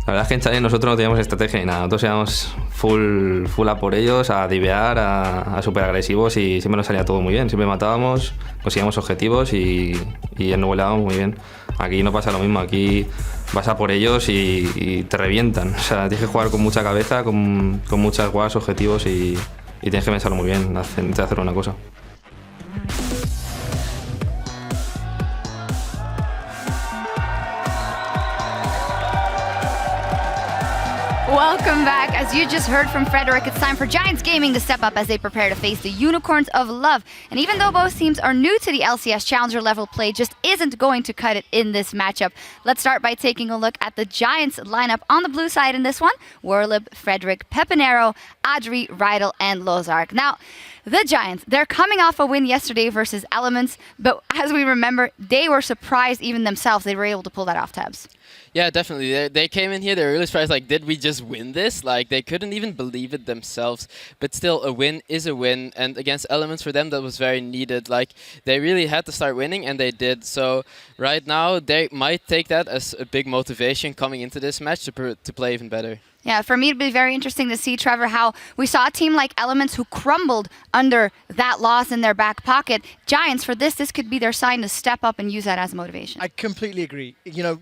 La verdad es que en Challenge nosotros no teníamos estrategia ni nada. Nosotros íbamos full a por ellos, a divear, a súper agresivos y siempre nos salía todo muy bien. Siempre matábamos, conseguíamos objetivos y ennubelábamos muy bien. Aquí no pasa lo mismo, aquí vas a por ellos y te revientan. O sea, tienes que jugar con mucha cabeza, con muchas guas, objetivos y tienes que pensarlo muy bien antes de hacer una cosa. Welcome back. As you just heard from Frederick, it's time for Giants Gaming to step up as they prepare to face the Unicorns of Love. And even though both teams are new to the LCS Challenger level play, just isn't going to cut it in this matchup. Let's start by taking a look at the Giants lineup on the blue side in this one. Werlib, Frederick, Pepinero, Adri, Rydell, and Lozark. Now, the Giants, they're coming off a win yesterday versus Elements, but as we remember, they were surprised even themselves they were able to pull that off, Tabs. Yeah, definitely. They came in here, they were really surprised, like, did we just win this? Like, they couldn't even believe it themselves. But still, a win is a win. And against Elements, for them, that was very needed. Like, they really had to start winning, and they did. So right now, they might take that as a big motivation coming into this match to play even better. Yeah, for me, it'd be very interesting to see, Trevor, how we saw a team like Elements who crumbled under that loss in their back pocket. Giants, for this could be their sign to step up and use that as a motivation. I completely agree. You know,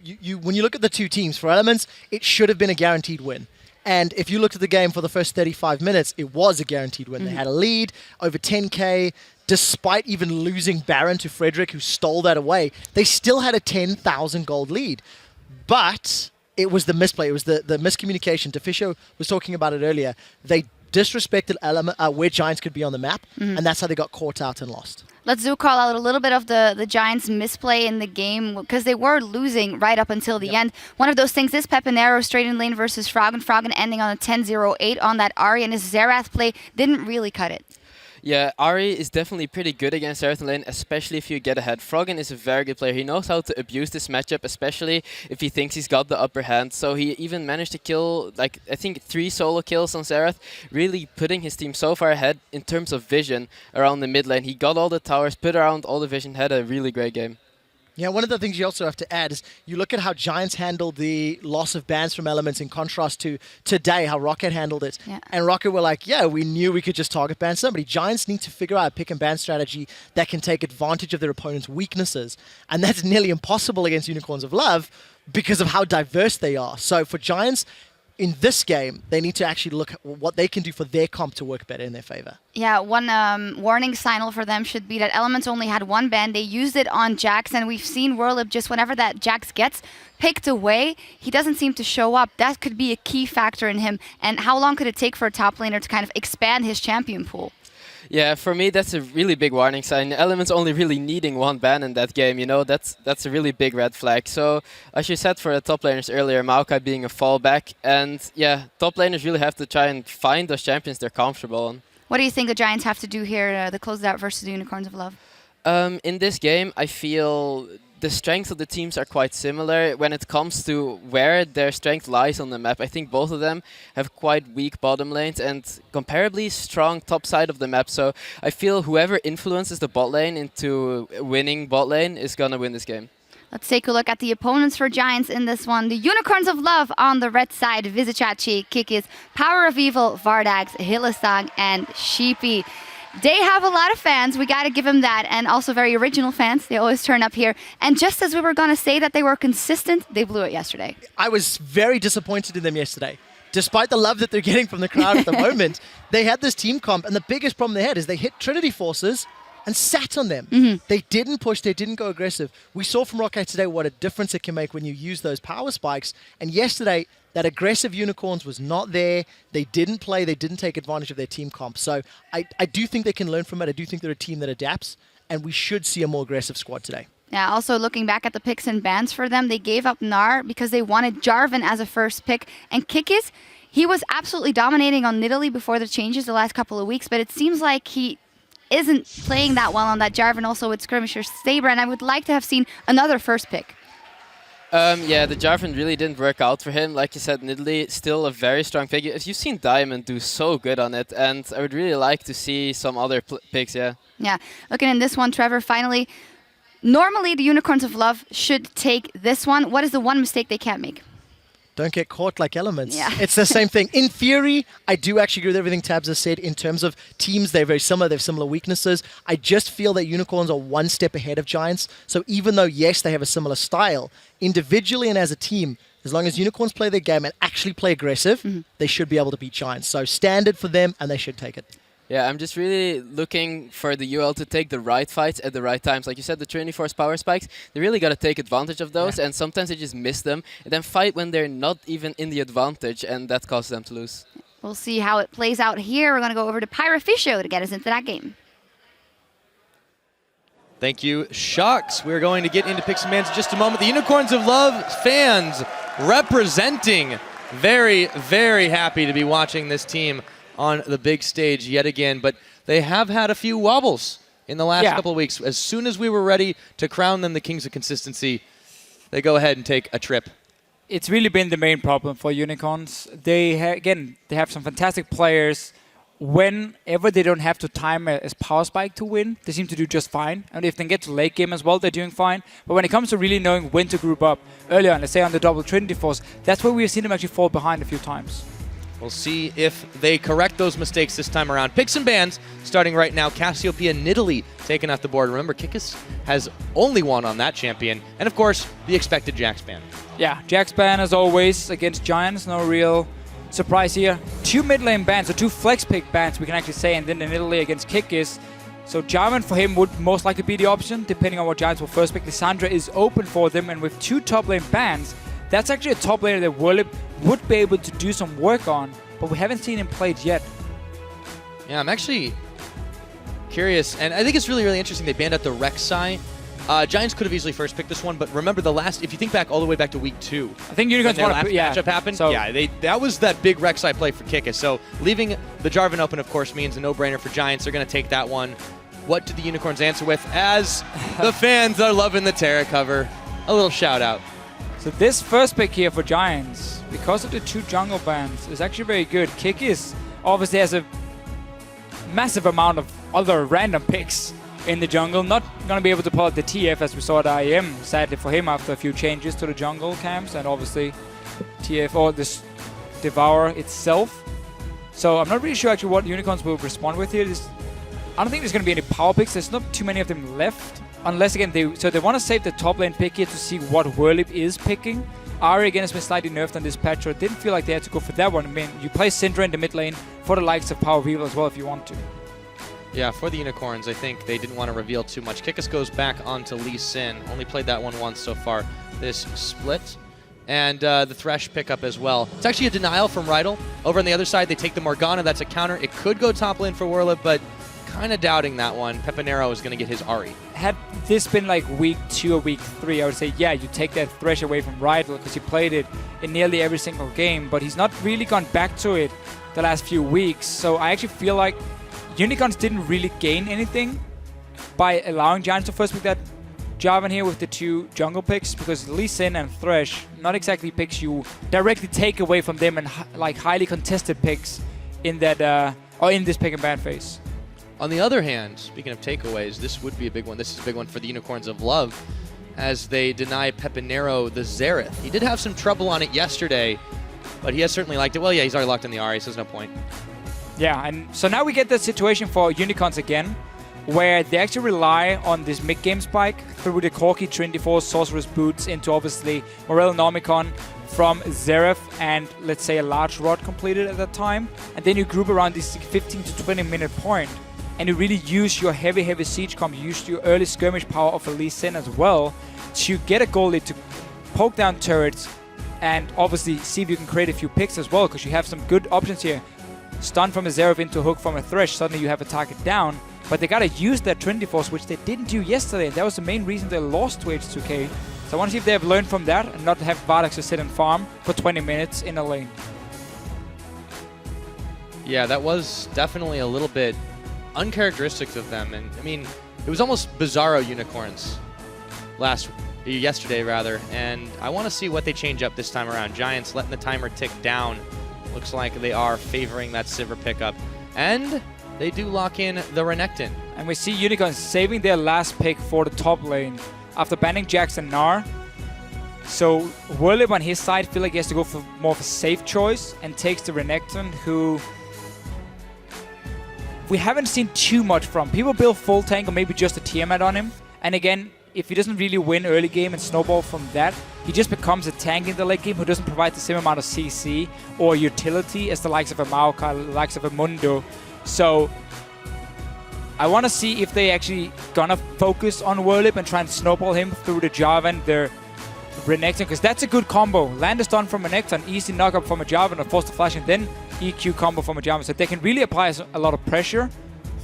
when you look at the two teams, for Elements, it should have been a guaranteed win. And if you looked at the game for the first 35 minutes, it was a guaranteed win. They had a lead, over 10K. Despite even losing Baron to Frederick, who stole that away, they still had a 10,000 gold lead. But it was the misplay. It was the miscommunication. Deficio was talking about it earlier. They disrespected where Giants could be on the map, and that's how they got caught out and lost. Let's call out a little bit of the Giants' misplay in the game because they were losing right up until the end. One of those things is Pepinero straight in lane versus Froggen. Froggen ending on a 10-0-8 on that Ahri, and his Xerath play didn't really cut it. Yeah, Ahri is definitely pretty good against Xerath lane, especially if you get ahead. Froggen is a very good player. He knows how to abuse this matchup, especially if he thinks he's got the upper hand. So he even managed to kill, like, I think 3 solo kills on Xerath, really putting his team so far ahead in terms of vision around the mid lane. He got all the towers, put around all the vision, had a really great game. Yeah, one of the things you also have to add is you look at how Giants handled the loss of bans from Elements in contrast to today, how Rocket handled it. Yeah. And Rocket were like, yeah, we knew we could just target ban somebody. Giants need to figure out a pick and ban strategy that can take advantage of their opponent's weaknesses. And that's nearly impossible against Unicorns of Love because of how diverse they are. So for Giants, in this game, they need to actually look at what they can do for their comp to work better in their favor. Yeah, one warning signal for them should be that Elements only had one ban. They used it on Jax, and we've seen Werlib just whenever that Jax gets picked away, he doesn't seem to show up. That could be a key factor in him. And how long could it take for a top laner to kind of expand his champion pool? Yeah, for me, that's a really big warning sign. Elements only really needing one ban in that game, you know, that's a really big red flag. So, as you said for the top laners earlier, Maokai being a fallback, and yeah, top laners really have to try and find those champions they're comfortable on. What do you think the Giants have to do here to close it out versus the Unicorns of Love? In this game, I feel the strengths of the teams are quite similar when it comes to where their strength lies on the map. I think both of them have quite weak bottom lanes and comparably strong top side of the map. So I feel whoever influences the bot lane into winning bot lane is going to win this game. Let's take a look at the opponents for Giants in this one. The Unicorns of Love on the red side, Vizicachi, Kikis, Power of Evil, Vardags, Hylissang, and Sheepy. They have a lot of fans, we gotta give them that, and also very original fans. They always turn up here. And just as we were gonna say that they were consistent, they blew it yesterday. I was very disappointed in them yesterday. Despite the love that they're getting from the crowd at the moment, they had this team comp, and the biggest problem they had is they hit Trinity Forces and sat on them. They didn't push, they didn't go aggressive. We saw from Rocket today what a difference it can make when you use those power spikes. And yesterday, that aggressive Unicorns was not there. They didn't play, they didn't take advantage of their team comp. So I do think they can learn from it. I do think they're a team that adapts, and we should see a more aggressive squad today. Yeah, also looking back at the picks and bans for them, they gave up Gnar because they wanted Jarvan as a first pick. And Kikis, he was absolutely dominating on Nidalee before the changes the last couple of weeks, but it seems like he isn't playing that well on that Jarvan, also with Skirmisher Saber, and I would like to have seen another first pick. Yeah, the Jarvan really didn't work out for him. Like you said, Nidalee still a very strong pick. You've seen Diamond do so good on it, and I would really like to see some other picks, yeah. Yeah, looking in this one, Trevor, finally, normally the Unicorns of Love should take this one. What is the one mistake they can't make? Don't get caught like Elements. Yeah. It's the same thing. In theory, I do actually agree with everything Tabs has said in terms of teams. They're very similar. They have similar weaknesses. I just feel that Unicorns are one step ahead of Giants. So even though, yes, they have a similar style, individually and as a team, as long as Unicorns play their game and actually play aggressive, they should be able to beat Giants. So standard for them, and they should take it. Yeah, I'm just really looking for the UOL to take the right fights at the right times. Like you said, the 24 power spikes, they really got to take advantage of those, and sometimes they just miss them, and then fight when they're not even in the advantage, and that causes them to lose. We'll see how it plays out here. We're going to go over to Pyroficio to get us into that game. Thank you, Shucks. We're going to get into Picks and Bans in just a moment. The Unicorns of Love fans representing. Very, very happy to be watching this team on the big stage yet again, but they have had a few wobbles in the last couple of weeks. As soon as we were ready to crown them the kings of consistency, they go ahead and take a trip. It's really been the main problem for Unicorns. They have some fantastic players. Whenever they don't have to time a power spike to win, they seem to do just fine. And if they get to late game as well, they're doing fine. But when it comes to really knowing when to group up earlier on, let's say on the double Trinity Force, that's where we've seen them actually fall behind a few times. We'll see if they correct those mistakes this time around. Picks and bans starting right now. Cassiopeia Nidalee taken off the board. Remember, Kikis has only one on that champion. And of course, the expected Jax ban. Yeah, Jax ban as always against Giants. No real surprise here. 2 mid lane bans, or 2 flex pick bans, we can actually say, and then the Nidalee against Kikis. So Jarvan for him would most likely be the option, depending on what Giants will first pick. Lissandra is open for them, and with 2 top lane bans, that's actually a top laner that Wurlip would be able to do some work on, but we haven't seen him played yet. Yeah, I'm actually curious, and I think it's really, really interesting they banned out the Rek'Sai. Giants could have easily first picked this one, but remember if you think back all the way back to week 2, I think Unicorns want to matchup happened. So that was that big Rek'Sai play for Kikis. So leaving the Jarvan open, of course, means a no-brainer for Giants. They're going to take that one. What did the Unicorns answer with? As the fans are loving the Terra cover, a little shout out. So this first pick here for Giants, because of the 2 jungle bans, is actually very good. Kikis obviously has a massive amount of other random picks in the jungle. Not going to be able to pull out the TF as we saw at IEM, sadly for him, after a few changes to the jungle camps, and obviously TF or this Devour itself. So I'm not really sure actually what Unicorns will respond with here. I don't think there's going to be any power picks. There's not too many of them left. Unless, again, they want to save the top lane pick here to see what Wurlip is picking. Ahri, again, has been slightly nerfed on this patch, so it didn't feel like they had to go for that one. I mean, you play Syndra in the mid lane for the likes of Power Weevil as well if you want to. Yeah, for the Unicorns, I think they didn't want to reveal too much. Kikis goes back onto Lee Sin. Only played that one once so far this split. And the Thresh pickup as well. It's actually a denial from Rydal. Over on the other side, they take the Morgana. That's a counter. It could go top lane for Wurlip, but kind of doubting that one. Pepinero is going to get his Ahri. Had this been like week 2 or week 3, I would say, yeah, you take that Thresh away from Rydal because he played it in nearly every single game, but he's not really gone back to it the last few weeks. So I actually feel like Unicorns didn't really gain anything by allowing Giants to first pick that Jarvan here with the 2 jungle picks, because Lee Sin and Thresh, not exactly picks you directly take away from them, and like highly contested picks in that or in this pick and ban phase. On the other hand, speaking of takeaways, this would be a big one. This is a big one for the Unicorns of Love as they deny Pepinero the Xerath. He did have some trouble on it yesterday, but he has certainly liked it. Well, yeah, he's already locked in the Ahri, so there's no point. Yeah, and so now we get the situation for Unicorns again, where they actually rely on this mid-game spike through the Corki Trinity Force Sorcerer's Boots into obviously Morel Nomicon from Xerath and let's say a large rod completed at that time. And then you group around this 15 to 20 minute point and you really use your heavy siege comp, you use your early skirmish power of a Lee Sin as well to get a goal lead to poke down turrets and obviously see if you can create a few picks as well, because you have some good options here. Stun from a Xerath into a hook from a Thresh, suddenly you have a target down. But they gotta use that Trinity Force, which they didn't do yesterday. That was the main reason they lost to H2K. So I want to see if they have learned from that and not have Vardax to sit and farm for 20 minutes in a lane. Yeah, that was definitely a little bit uncharacteristic of them. And I mean, it was almost Bizarro Unicorns yesterday rather. And I want to see what they change up this time around. Giants letting the timer tick down. Looks like they are favoring that Sivir pickup. And they do lock in the Renekton. And we see Unicorns saving their last pick for the top lane after banning Jax and Gnar. So Whirlip on his side feel like he has to go for more of a safe choice and takes the Renekton, who we haven't seen too much from. People build full tank or maybe just a Tiamat on him. And again, if he doesn't really win early game and snowball from that, he just becomes a tank in the late game who doesn't provide the same amount of CC or utility as the likes of a Maokai, the likes of a Mundo. So I want to see if they actually gonna focus on Whirlip and try and snowball him through the Jarvan, their Renekton, because that's a good combo. Land a stun from Renekton, easy knock up from a Jarvan, or force the flash, and then EQ combo from a Jarvan. So they can really apply a lot of pressure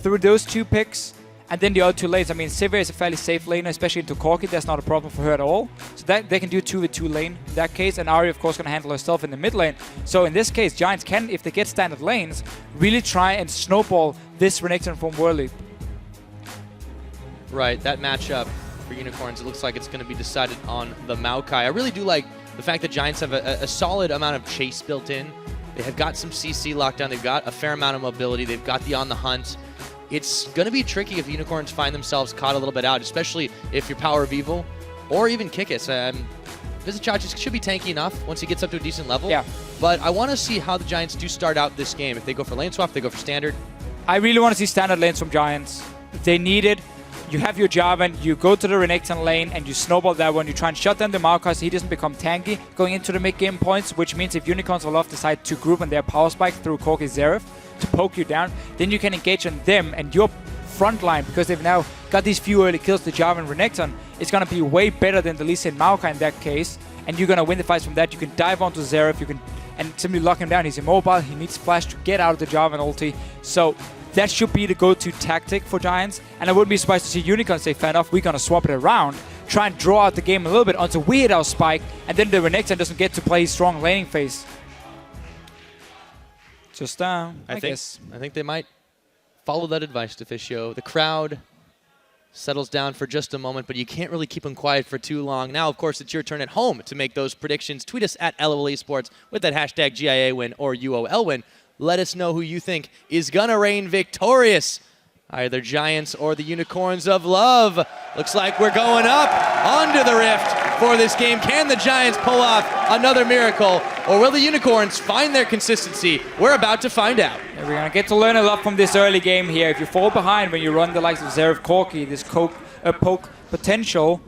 through those two picks. And then the other two lanes, I mean, Sivir is a fairly safe laner, especially into Corki. That's not a problem for her at all. So that they can do 2v2 lane in that case. And Ahri, of course, going to handle herself in the mid lane. So in this case, Giants can, if they get standard lanes, really try and snowball this Renekton from Whirlip. Right, that matchup for Unicorns, it looks like it's going to be decided on the Maokai. I really do like the fact that Giants have a solid amount of chase built in. They have got some CC lockdown. They've got a fair amount of mobility. They've got the on the hunt. It's going to be tricky if Unicorns find themselves caught a little bit out, especially if you're Power of Evil or even Kikis. Visachach should be tanky enough once he gets up to a decent level. Yeah. But I want to see how the Giants do start out this game. If they go for lane swap, if they go for standard. I really want to see standard lanes from Giants. They need it. You have your Jarvan, you go to the Renekton lane, and you snowball that one. You try and shut down the Maokai so he doesn't become tanky going into the mid-game points, which means if Unicorns will decide to group on their power spike through Corki Xerath to poke you down, then you can engage on them and your front line, because they've now got these few early kills, the Jarvan Renekton. It's going to be way better than the Lee Sin Maokai in that case, and you're going to win the fights from that. You can dive onto Xerath, you can and simply lock him down. He's immobile, he needs flash to get out of the Jarvan ulti. So that should be the go-to tactic for Giants, and I wouldn't be surprised to see Unicorn say, fair enough, we're going to swap it around, try and draw out the game a little bit until we hit our spike, and then the Renekton doesn't get to play his strong laning phase. Just, I guess. I think they might follow that advice, Deficio. The crowd settles down for just a moment, but you can't really keep them quiet for too long. Now, of course, it's your turn at home to make those predictions. Tweet us at LOL Esports with that hashtag GIA win or UOL win. Let us know who you think is gonna reign victorious. Either Giants or the Unicorns of Love. Looks like we're going up onto the Rift for this game. Can the Giants pull off another miracle, or will the Unicorns find their consistency? We're about to find out. Yeah, we're gonna get to learn a lot from this early game here. If you fall behind when you run the likes of Xerath Corki, this poke potential,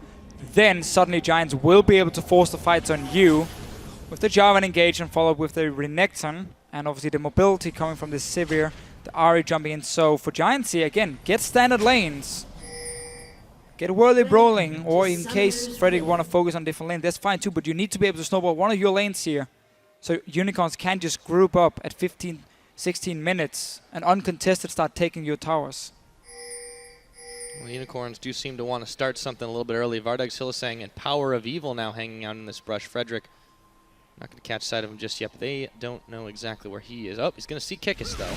then suddenly Giants will be able to force the fights on you. With the Jarvan engaged and followed with the Renekton, and obviously the mobility coming from the Sivir, the Ahri jumping in. So for Giants here, again, get standard lanes. Get Whirlip rolling, or in case Frederick want to focus on different lanes, that's fine too, but you need to be able to snowball one of your lanes here. So Unicorns can't just group up at 15, 16 minutes and uncontested start taking your towers. Well, the Unicorns do seem to want to start something a little bit early. Vardag's Hillisang and Power of Evil now hanging out in this brush. Frederick not going to catch sight of him just yet, but they don't know exactly where he is. Oh, he's going to see Kikis, though.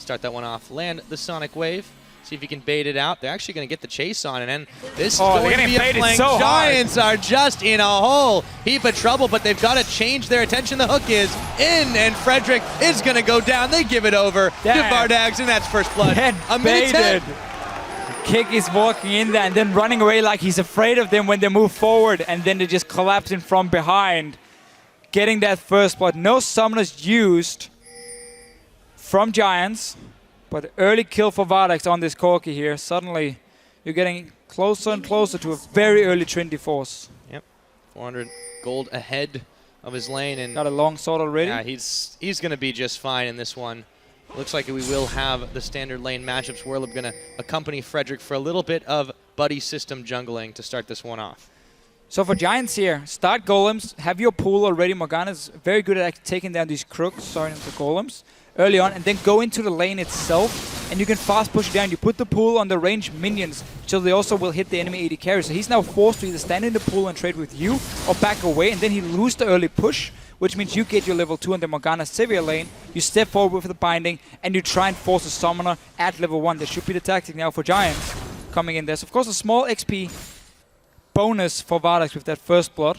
Start that one off. Land the Sonic Wave. See if he can bait it out. They're actually going to get the chase on it, and this is going to be a flank. So Giants are just in a whole heap of trouble, but they've got to change their attention. The hook is in, and Frederick is going to go down. They give it over to Vardags, and that's first blood. A minute 10. Kick is walking in there and then running away like he's afraid of them when they move forward, and then they just collapsing from behind. Getting that first blood. No summoners used from Giants, but early kill for Vardax on this Corki here. Suddenly, you're getting closer and closer to a very early Trinity Force. Yep, 400 gold ahead of his lane, and got a long sword already. Yeah, he's going to be just fine in this one. Looks like we will have the standard lane matchups. We're going to accompany Frederick for a little bit of buddy system jungling to start this one off. So for Giants here, start golems, have your pool already. Morgana's very good at taking down these crooks, the golems, early on, and then go into the lane itself, and you can fast push it down. You put the pool on the ranged minions, so they also will hit the enemy AD carry. So he's now forced to either stand in the pool and trade with you, or back away, and then he loses the early push, which means you get your level 2 on the Morgana Sivir lane, you step forward with the binding, and you try and force a summoner at level 1. That should be the tactic now for Giants coming in. There's of course a small XP bonus for Vardax with that first blood,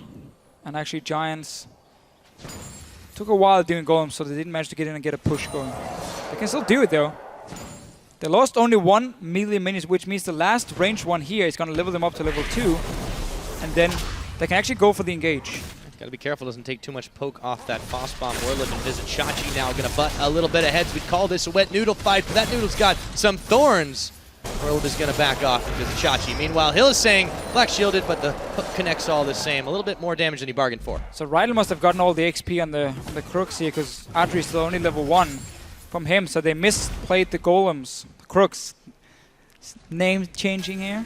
and actually Giants took a while doing golems, so they didn't manage to get in and get a push going. They can still do it though. They lost only 1 melee minion, which means the last ranged one here is going to level them up to level 2, and then they can actually go for the engage. Got to be careful, doesn't take too much poke off that Foss Bomb. Warlip and Vizicachi now going to butt a little bit of heads. We'd call this a wet noodle fight, but that noodle's got some thorns. Warlip is going to back off from Vizicachi. Meanwhile, Hill is saying black shielded, but the hook connects all the same. A little bit more damage than he bargained for. So Rydell must have gotten all the XP on the Crooks here, because Adri is still only level 1 from him, so they misplayed the Golems. Crooks. Name changing here.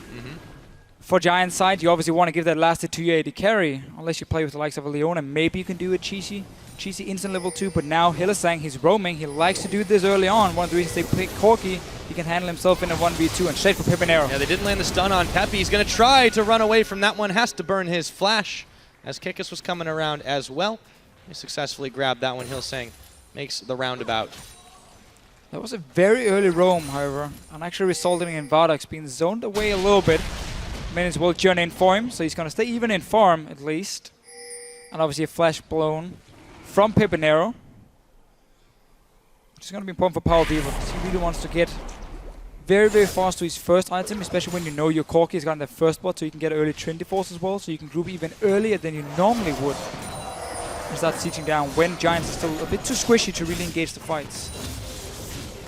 For Giant side, you obviously want to give that lasted 280 carry, unless you play with the likes of a Leona. Maybe you can do a cheesy instant level 2, but now Hylissang, he's roaming. He likes to do this early on. One of the reasons they pick Corki, he can handle himself in a 1v2 and straight for Pipinero. Yeah, they didn't land the stun on Peppy. He's going to try to run away from that one. Has to burn his flash as Kikis was coming around as well. He successfully grabbed that one. Hylissang makes the roundabout. That was a very early roam, however, and actually resulting in Vardax being zoned away a little bit. Minions will join in for him, so he's going to stay even in farm at least. And obviously a flash blown from Pipinero, which is going to be important for Power Vivo, because he really wants to get very, very fast to his first item, especially when you know your Corki has gotten the first blood, so you can get early Trinity Force as well, so you can group even earlier than you normally would. And start sieging down when Giants are still a bit too squishy to really engage the fights.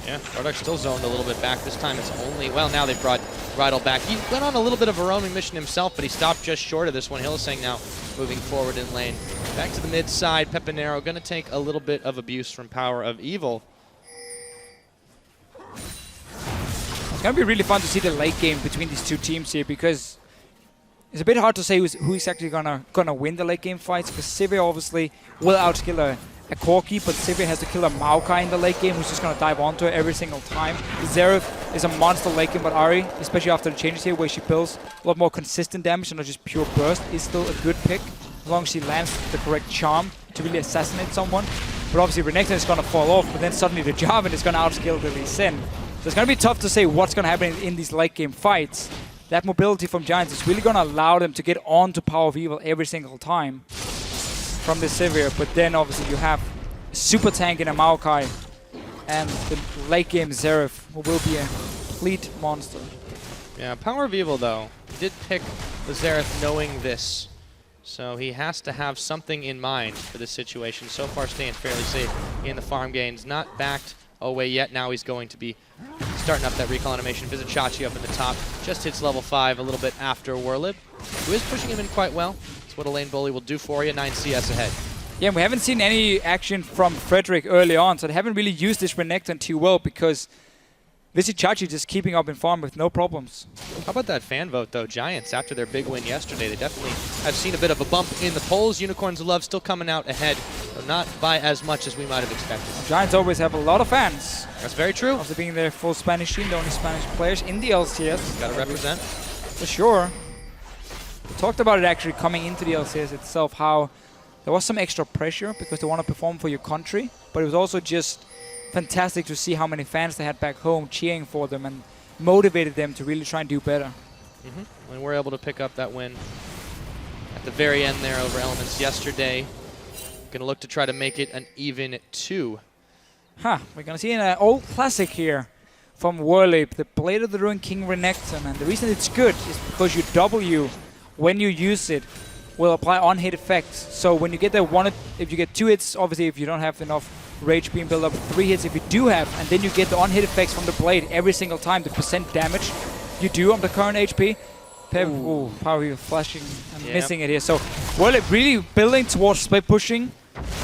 Yeah, Bardock still zoned a little bit back. This time it's only, well, now they've brought Rydell back. He went on a little bit of a roaming mission himself, but he stopped just short of this one. Hylissang now moving forward in lane. Back to the mid side. Pipinero going to take a little bit of abuse from Power of Evil. It's going to be really fun to see the late game between these two teams here, because it's a bit hard to say who's actually gonna win the late game fights, because Sivir obviously will outskill a Corki, but Sivir has to kill a Maokai in the late game, who's just going to dive onto it every single time. Xerath is a monster late game, but Ari, especially after the changes here, where she builds a lot more consistent damage and not just pure burst, is still a good pick, as long as she lands the correct charm to really assassinate someone. But obviously Renekton is going to fall off, but then suddenly the Jarvan is going to outskill the Lee Sin. So it's going to be tough to say what's going to happen in these late game fights. That mobility from Giants is really going to allow them to get onto Power of Evil every single time from the Sivir, but then obviously you have super tank in a Maokai and the late game Xerath, who will be a complete monster. Yeah, Power of Evil though did pick the Xerath knowing this, so he has to have something in mind for this situation. So far staying fairly safe in the farm gains, not backed away yet. Now he's going to be starting up that recall animation. Vizicachi up in the top, just hits level 5 a little bit after Warlib, who is pushing him in quite well. That's what a lane bully will do for you. 9 CS ahead. Yeah, and we haven't seen any action from Frederick early on, so they haven't really used this Renekton too well, because Vizicachi just keeping up in farm with no problems. How about that fan vote though? Giants, after their big win yesterday, they definitely have seen a bit of a bump in the polls. Unicorns of Love still coming out ahead, but not by as much as we might have expected. Giants always have a lot of fans. That's very true. After being their full Spanish team, the only Spanish players in the LCS. Gotta represent. For sure. We talked about it actually coming into the LCS itself, how there was some extra pressure because they want to perform for your country, but it was also just fantastic to see how many fans they had back home cheering for them and motivated them to really try and do better. When we're able to pick up that win at the very end there over Elements yesterday, gonna look to try to make it an even 2. We're gonna see an old classic here from Warlib, the Blade of the Ruined King Renekton, and the reason it's good is because your W, when you use it, will apply on-hit effects. So when you get that one, if you get 2 hits, obviously if you don't have enough rage being built up, 3 hits if you do have, and then you get the on-hit effects from the blade every single time, the percent damage you do on the current HP. Power flashing and missing it here. So Warlib really building towards split pushing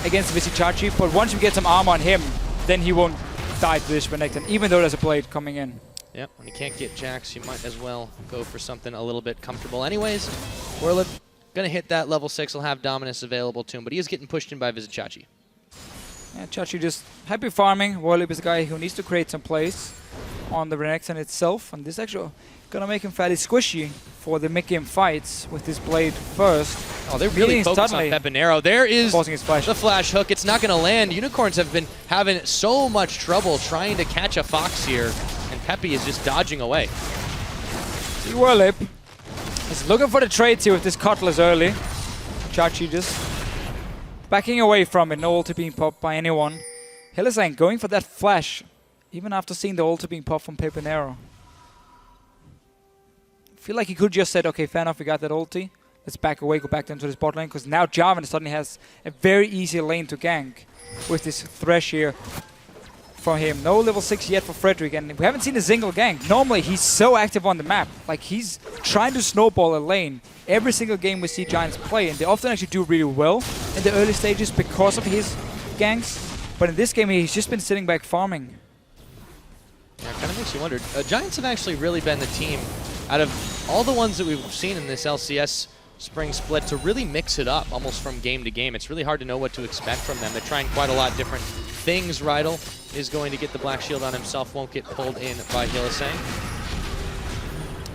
against Vizicachi, but once you get some armor on him, then he won't die to this Renekton, even though there's a blade coming in. Yep, when you can't get Jax, you might as well go for something a little bit comfortable. Anyways, Warlib gonna hit that level 6, will have Dominus available to him, but he is getting pushed in by Vizicachi. Yeah, Chachi just happy farming. Warlib is a guy who needs to create some plays on the Renekton itself, and this actually gonna make him fairly squishy for the mid-game fights with this blade first. Oh, they're really focused on Pipinero. There is the flash hook. It's not gonna land. Unicorns have been having so much trouble trying to catch a Fox here, and Peppy is just dodging away. See Warlib is looking for the trades here with this Cutlass early. Chachi just backing away from it, no ulti being popped by anyone. Hylissang going for that flash, even after seeing the ulti being popped from Pipinero. I feel like he could just said, okay, fair enough, we got that ulti. Let's back away, go back down to this bot lane, because now Jarvan suddenly has a very easy lane to gank with this Thresh here from him. No level 6 yet for Frederick, and we haven't seen a single gank. Normally, he's so active on the map. Like, he's trying to snowball a lane. Every single game we see Giants play, and they often actually do really well in the early stages because of his ganks. But in this game, he's just been sitting back farming. Yeah, it kind of makes you wonder. Giants have actually really been the team out of all the ones that we've seen in this LCS Spring split to really mix it up almost from game to game. It's really hard to know what to expect from them. They're trying quite a lot of different things. Rydal is going to get the black shield on himself, won't get pulled in by Hylissang.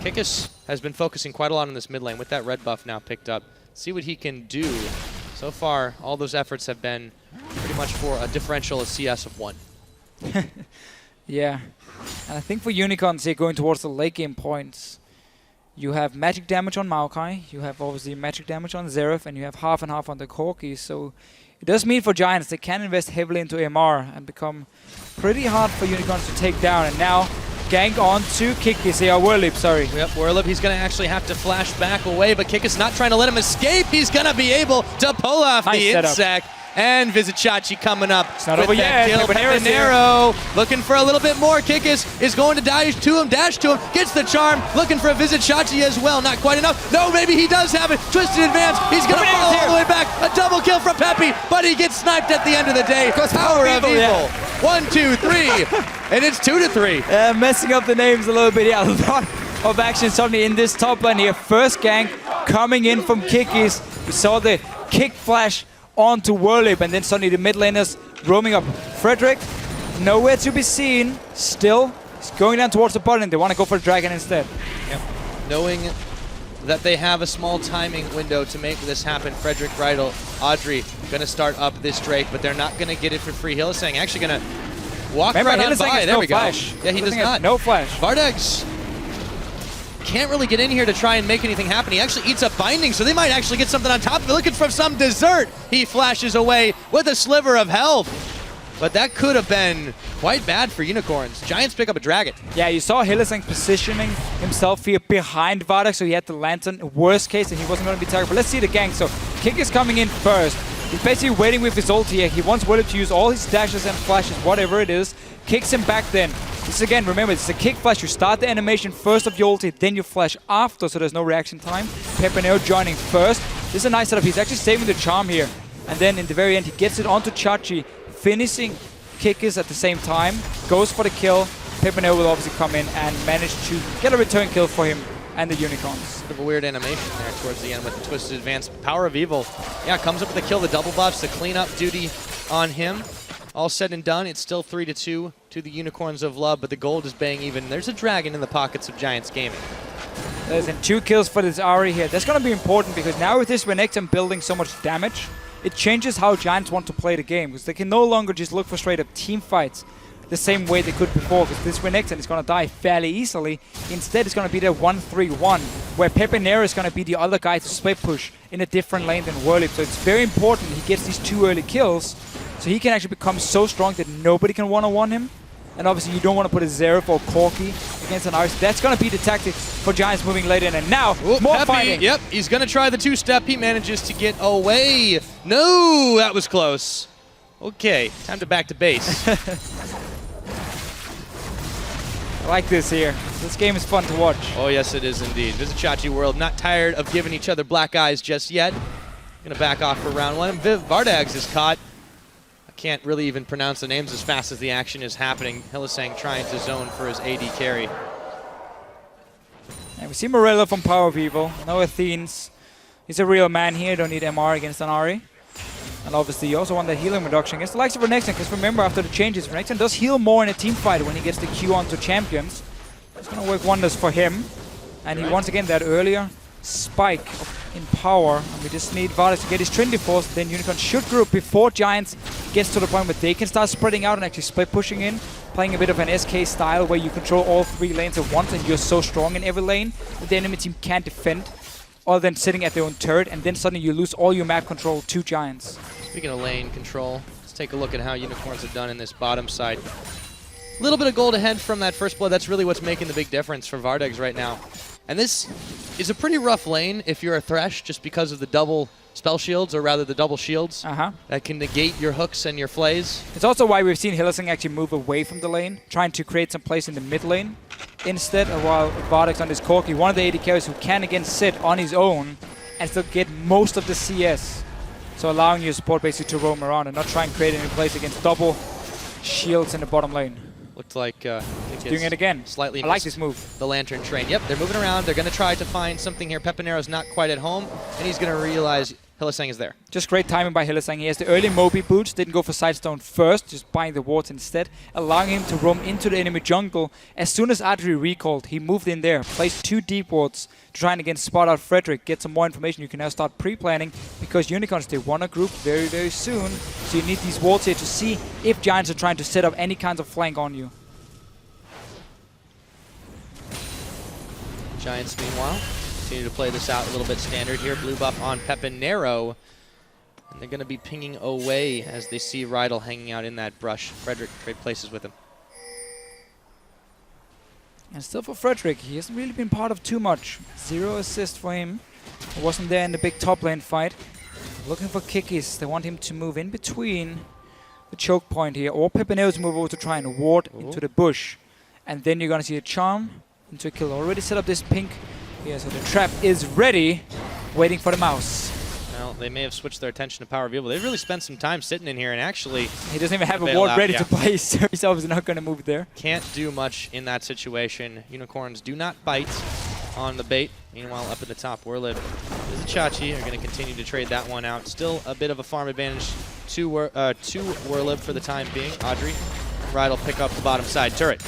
Kikis has been focusing quite a lot on this mid lane with that red buff now picked up. See what he can do. So far, all those efforts have been pretty much for a differential of CS of 1. Yeah, and I think for Unicorns here going towards the late game points, you have magic damage on Maokai, you have obviously magic damage on Xerath, and you have half and half on the Corki, so it does mean for Giants they can invest heavily into MR and become pretty hard for Unicorns to take down. And now gank on to Kikis here, Werlip, sorry. Yep, Werlip, he's going to actually have to flash back away, but Kikis not trying to let him escape. He's going to be able to pull off nice the setup. Insect. And Vizicachi coming up it's not with over that yet. kill. Pepanero looking for a little bit more. Kikis is going to dash to him, gets the charm, looking for a Vizicachi as well. Not quite enough. No, maybe he does have it. Twisted advance. He's going to fall all the way back. A double kill from Peppy, but he gets sniped at the end of the day. Power of evil. Yeah. 1, 2, 3, and it's 2 to 3. Messing up the names a little bit here. A lot of action suddenly in this top lane here. First gank coming in from Kikis. We saw the kick flash onto Werlip, and then suddenly the mid laners roaming up. Frederick, nowhere to be seen. Still, he's going down towards the bot lane. They want to go for the dragon instead. Yep. Knowing that they have a small timing window to make this happen, Frederick, Rydal, Audrey going to start up this Drake, but they're not going to get it for free. Hylissang actually going to walk right on by. There we go. Yeah, he does not. No flash. Vardegs can't really get in here to try and make anything happen. He actually eats up binding, so they might actually get something on top of it. Looking for some dessert. He flashes away with a sliver of health. But that could have been quite bad for Unicorns. Giants pick up a dragon. Yeah, you saw Hylissang positioning himself here behind Vardegs, so he had the lantern. Worst case, and he wasn't going to be targeted. But let's see the gank. So Kick is coming in first. He's basically waiting with his ult here. He wants Werlip to use all his dashes and flashes, whatever it is. Kicks him back then. This again, remember, it's a kick flash. You start the animation first of your ulti, then you flash after, so there's no reaction time. Pepanero joining first. This is a nice setup. He's actually saving the charm here. And then in the very end, he gets it onto Chachi, finishing Kikis at the same time. Goes for the kill. Pepanero will obviously come in and manage to get a return kill for him and the Unicorns. Bit of a weird animation there towards the end with the Twisted Advance. Power of Evil. Yeah, comes up with the kill, the double buffs, the cleanup duty on him. All said and done, it's still 3-2 to the Unicorns of Love, but the gold is bang even. There's a dragon in the pockets of Giants Gaming. There's 2 kills for this Ahri here. That's going to be important because now with this Renekton building so much damage, it changes how Giants want to play the game, because they can no longer just look for straight up team fights the same way they could before, because this Renekton is going to die fairly easily. Instead, it's going to be the 1-3-1, where Pepanero is going to be the other guy to split push in a different lane than Werlip. So it's very important he gets these 2 early kills, so he can actually become so strong that nobody can one-on-one him. And obviously, you don't want to put a Xerath or Corki against an Ahri. That's going to be the tactic for Giants moving later in. And now, more Peppy, fighting. Yep, he's going to try the 2-step. He manages to get away. No, that was close. Okay, time to back to base. I like this here. This game is fun to watch. Oh, yes, it is indeed. Vizicachi World not tired of giving each other black eyes just yet. Going to back off for round 1. Vardegs is caught. I can't really even pronounce the names as fast as the action is happening. Hylissang trying to zone for his AD carry. And we see Morello from Power of Evil. No Athenes. He's a real man here. Don't need MR against an Ahri. And obviously, you also want that healing reduction against the likes of Renekton, because remember, after the changes, Renekton does heal more in a team fight when he gets the Q onto champions. It's going to work wonders for him. And he once again that earlier spike in power. And we just need Vardegs to get his Trinity Force. Then Unicorn should group before Giants gets to the point where they can start spreading out and actually split pushing in. Playing a bit of an SK style where you control all 3 lanes at once and you're so strong in every lane that the enemy team can't defend, other than sitting at their own turret, and then suddenly you lose all your map control to Giants. Speaking of lane control, let's take a look at how Unicorns have done in this bottom side. A little bit of gold ahead from that first blood. That's really what's making the big difference for Vardegs right now. And this is a pretty rough lane if you're a Thresh, just because of the double spell shields, or rather the double shields that can negate your hooks and your flays. It's also why we've seen Hylissang actually move away from the lane, trying to create some place in the mid lane. Instead, while Vardex on this Corki, one of the AD carries who can again sit on his own and still get most of the CS. So allowing your support basically to roam around and not try and create any place against double shields in the bottom lane. Looked like doing it again. Slightly I like this move. The Lantern Train. Yep, they're moving around. They're going to try to find something here. Pepinero's not quite at home, and he's going to realize Hylissang is there. Just great timing by Hylissang. He has the early Moby boots, didn't go for Sidestone first, just buying the wards instead, allowing him to roam into the enemy jungle. As soon as Adri recalled, he moved in there, placed 2 deep wards to try and again spot out Frederick, get some more information. You can now start pre-planning, because Unicorns, they want a group very, very soon. So you need these wards here to see if Giants are trying to set up any kinds of flank on you. Giants, meanwhile, continue to play this out a little bit standard here. Blue buff on Pepinero. And they're going to be pinging away as they see Rydal hanging out in that brush. Frederick trade places with him. And still for Frederick, he hasn't really been part of too much. 0 assist for him. He wasn't there in the big top lane fight. Looking for Kikis. They want him to move in between the choke point here, or Pepinero to move over to try and ward into the bush. And then you're going to see a charm into a kill. Already set up this pink here, so the trap is ready, waiting for the mouse. Well, they may have switched their attention to Power Reveal, but they've really spent some time sitting in here, and actually he doesn't even have a ward ready to place, so he's obviously not going to move there. Can't do much in that situation. Unicorns do not bite on the bait. Meanwhile, up at the top, Werlib is a Chachi. Are going to continue to trade that one out. Still a bit of a farm advantage to Werlib for the time being. Audrey, Rydal pick up the bottom side turret.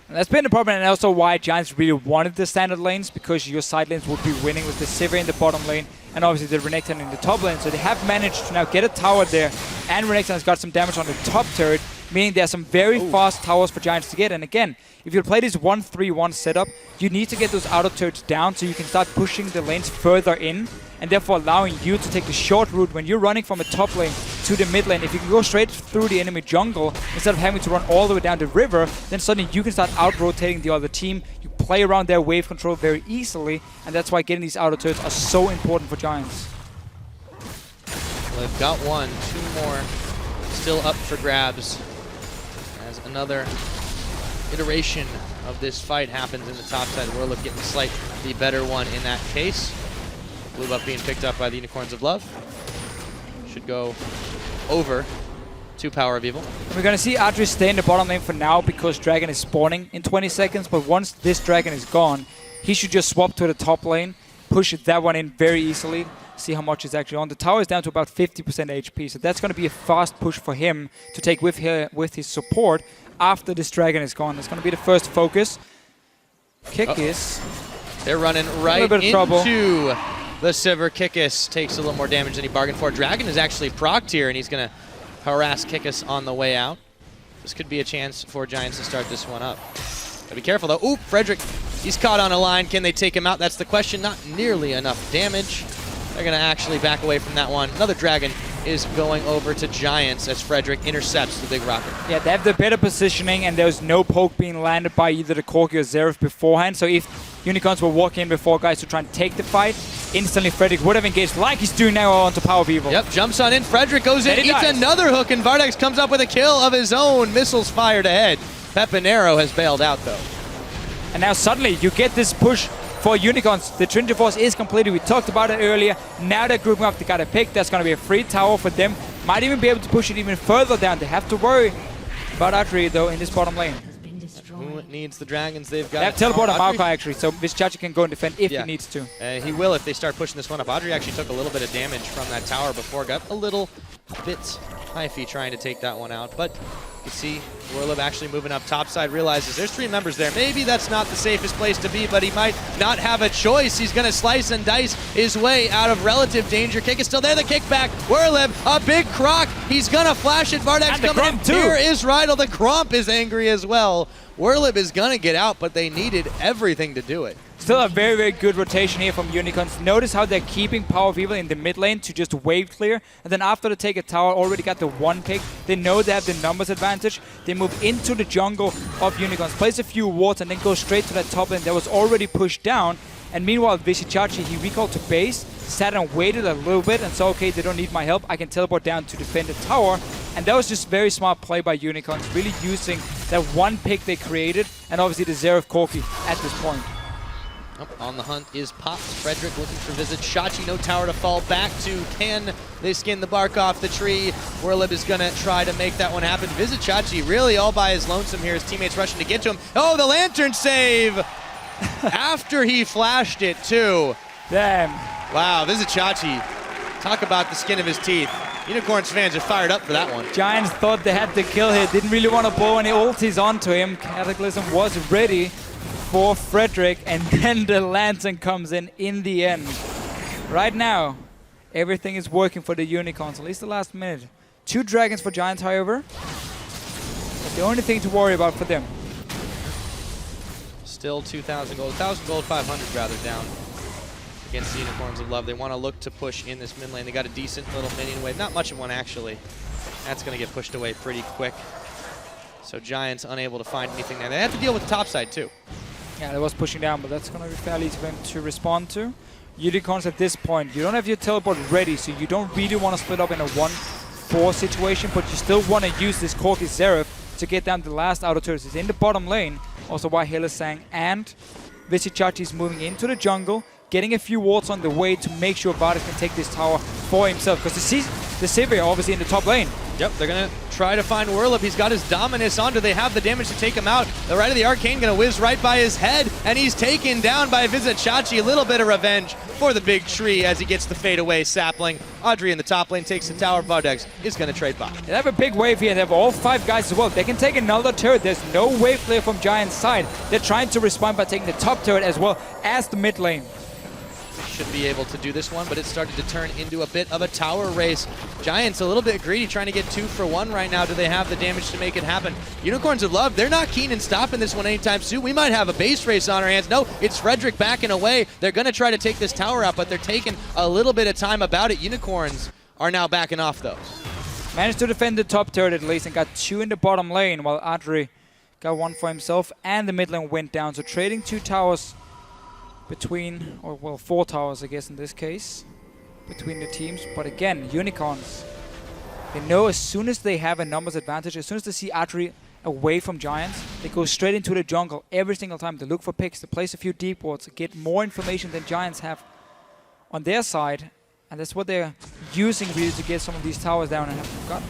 And that's been the problem, and also why Giants really wanted the standard lanes, because your side lanes would be winning with the Sivir in the bottom lane and obviously the Renekton in the top lane. So they have managed to now get a tower there, and Renekton has got some damage on the top turret, meaning there's some very fast towers for Giants to get. And again, if you play this 1-3-1 setup, you need to get those outer turrets down so you can start pushing the lanes further in, and therefore allowing you to take the short route when you're running from a top lane to the mid lane. If you can go straight through the enemy jungle instead of having to run all the way down the river, then suddenly you can start out-rotating the other team. You play around their wave control very easily, and that's why getting these outer turrets are so important for Giants. Well, they've got 1, 2 more still up for grabs as another iteration of this fight happens in the top side. Werlib getting slightly better one in that case. Blue buff being picked up by the Unicorns of Love. Should go over to Power of Evil. And we're going to see Adri stay in the bottom lane for now because Dragon is spawning in 20 seconds. But once this Dragon is gone, he should just swap to the top lane, push that one in very easily, see how much is actually on. The tower is down to about 50% HP, so that's going to be a fast push for him to take with his support after this Dragon is gone. That's going to be the first focus. Kikis. They're running right into trouble. The Sivir. Kikis takes a little more damage than he bargained for. Dragon is actually procced here, and he's going to harass Kikis on the way out. This could be a chance for Giants to start this one up. Gotta be careful, though. Ooh, Frederick, he's caught on a line. Can they take him out? That's the question. Not nearly enough damage. They're going to actually back away from that one. Another Dragon is going over to Giants as Frederick intercepts the big rocket. Yeah, they have the better positioning, and there's no poke being landed by either the Corki or Xerath beforehand. So if Unicorns were walking in before guys to try and take the fight, instantly Frederick would have engaged like he's doing now onto Power of Evil. Yep, jumps on in. Frederick goes in, eats another hook, and Vardex comes up with a kill of his own. Missiles fired ahead. Pepinero has bailed out, though. And now suddenly you get this push for Unicorns. The Trinity Force is completed. We talked about it earlier. Now they're grouping up. They got a pick. That's going to be a free tower for them. Might even be able to push it even further down. They have to worry about Adri, though, in this bottom lane. Who needs the Dragons? They've got... They have teleport on Maokai, actually, so Vischachi can go and defend if he needs to. He will if they start pushing this one up. Audrey actually took a little bit of damage from that tower before. Got a little bit hyphy trying to take that one out. But you see Werlib actually moving up topside, realizes there's 3 members there. Maybe that's not the safest place to be, but he might not have a choice. He's going to slice and dice his way out of relative danger. Kick is still there. The kickback. Werlib, a big croc. He's going to flash it. Vardex coming in. Here is Rydal. The Cromp is angry as well. Werlib is going to get out, but they needed everything to do it. Still a very, very good rotation here from Unicorns. Notice how they're keeping Power of Evil in the mid lane to just wave clear. And then after they take a tower, already got the one pick. They know they have the numbers advantage. They move into the jungle of Unicorns, place a few wards, and then go straight to that top lane that was already pushed down. And meanwhile, Vishichachi, he recalled to base, sat and waited a little bit and said, okay, they don't need my help. I can teleport down to defend the tower. And that was just very smart play by Unicorns, really using that one pick they created, and obviously the Xerath Corki at this point. On the hunt is Pops. Frederick looking for Vishichachi. No tower to fall back to. Can they skin the bark off the tree? Werlib is going to try to make that one happen. Vishichachi really all by his lonesome here. His teammates rushing to get to him. Oh, the lantern save! After he flashed it, too. Damn. Wow, Vishichachi. Talk about the skin of his teeth. Unicorns fans are fired up for that one. Giants thought they had the kill here. Didn't really want to blow any ultis onto him. Cataclysm was ready for Frederick, and then the lantern comes in the end. Right now, everything is working for the Unicorns, at least the last minute. 2 dragons for Giants, however. That's the only thing to worry about for them. Still 2,000 gold, 1,000 gold, 500 rather down against the Unicorns of Love. They want to look to push in this mid lane. They got a decent little minion wave, not much of one actually. That's going to get pushed away pretty quick. So Giants unable to find anything there. They have to deal with the top side too. Yeah, that was pushing down, but that's going to be fairly easy for him to respond to. Unicorns at this point, you don't have your teleport ready, so you don't really want to split up in a 1-4 situation, but you still want to use this Corki Xerath to get down the last outer turret. It's in the bottom lane, also by Hylissang, and Vishichachi is moving into the jungle, getting a few wards on the way to make sure Vardas can take this tower for himself, because the Sivir obviously in the top lane. Yep, they're going to try to find Werlib. He's got his Dominus on. Do they have the damage to take him out? The Right of the Arcane going to whiz right by his head, and he's taken down by Vishichachi. A little bit of revenge for the big tree as he gets the fade away sapling. Audrey in the top lane takes the tower. Vardex is going to trade by. They have a big wave here. They have all 5 guys as well. They can take another turret. There's no wave clear from Giant's side. They're trying to respond by taking the top turret as well as the mid lane. Should be able to do this one, but it started to turn into a bit of a tower race. Giants a little bit greedy, trying to get 2 for 1 right now. Do they have the damage to make it happen? Unicorns of Love, they're not keen in stopping this one anytime soon. We might have a base race on our hands. No, it's Frederick backing away. They're going to try to take this tower out, but they're taking a little bit of time about it. Unicorns are now backing off, though. Managed to defend the top turret at least and got 2 in the bottom lane, while Adri got 1 for himself, and the mid lane went down. So trading 2 towers between, or well, 4 towers I guess in this case, between the teams. But again, Unicorns, they know as soon as they have a numbers advantage, as soon as they see Adri away from Giants, they go straight into the jungle every single time. They look for picks, they place a few deep wards, get more information than Giants have on their side, and that's what they're using really to get some of these towers down, and have got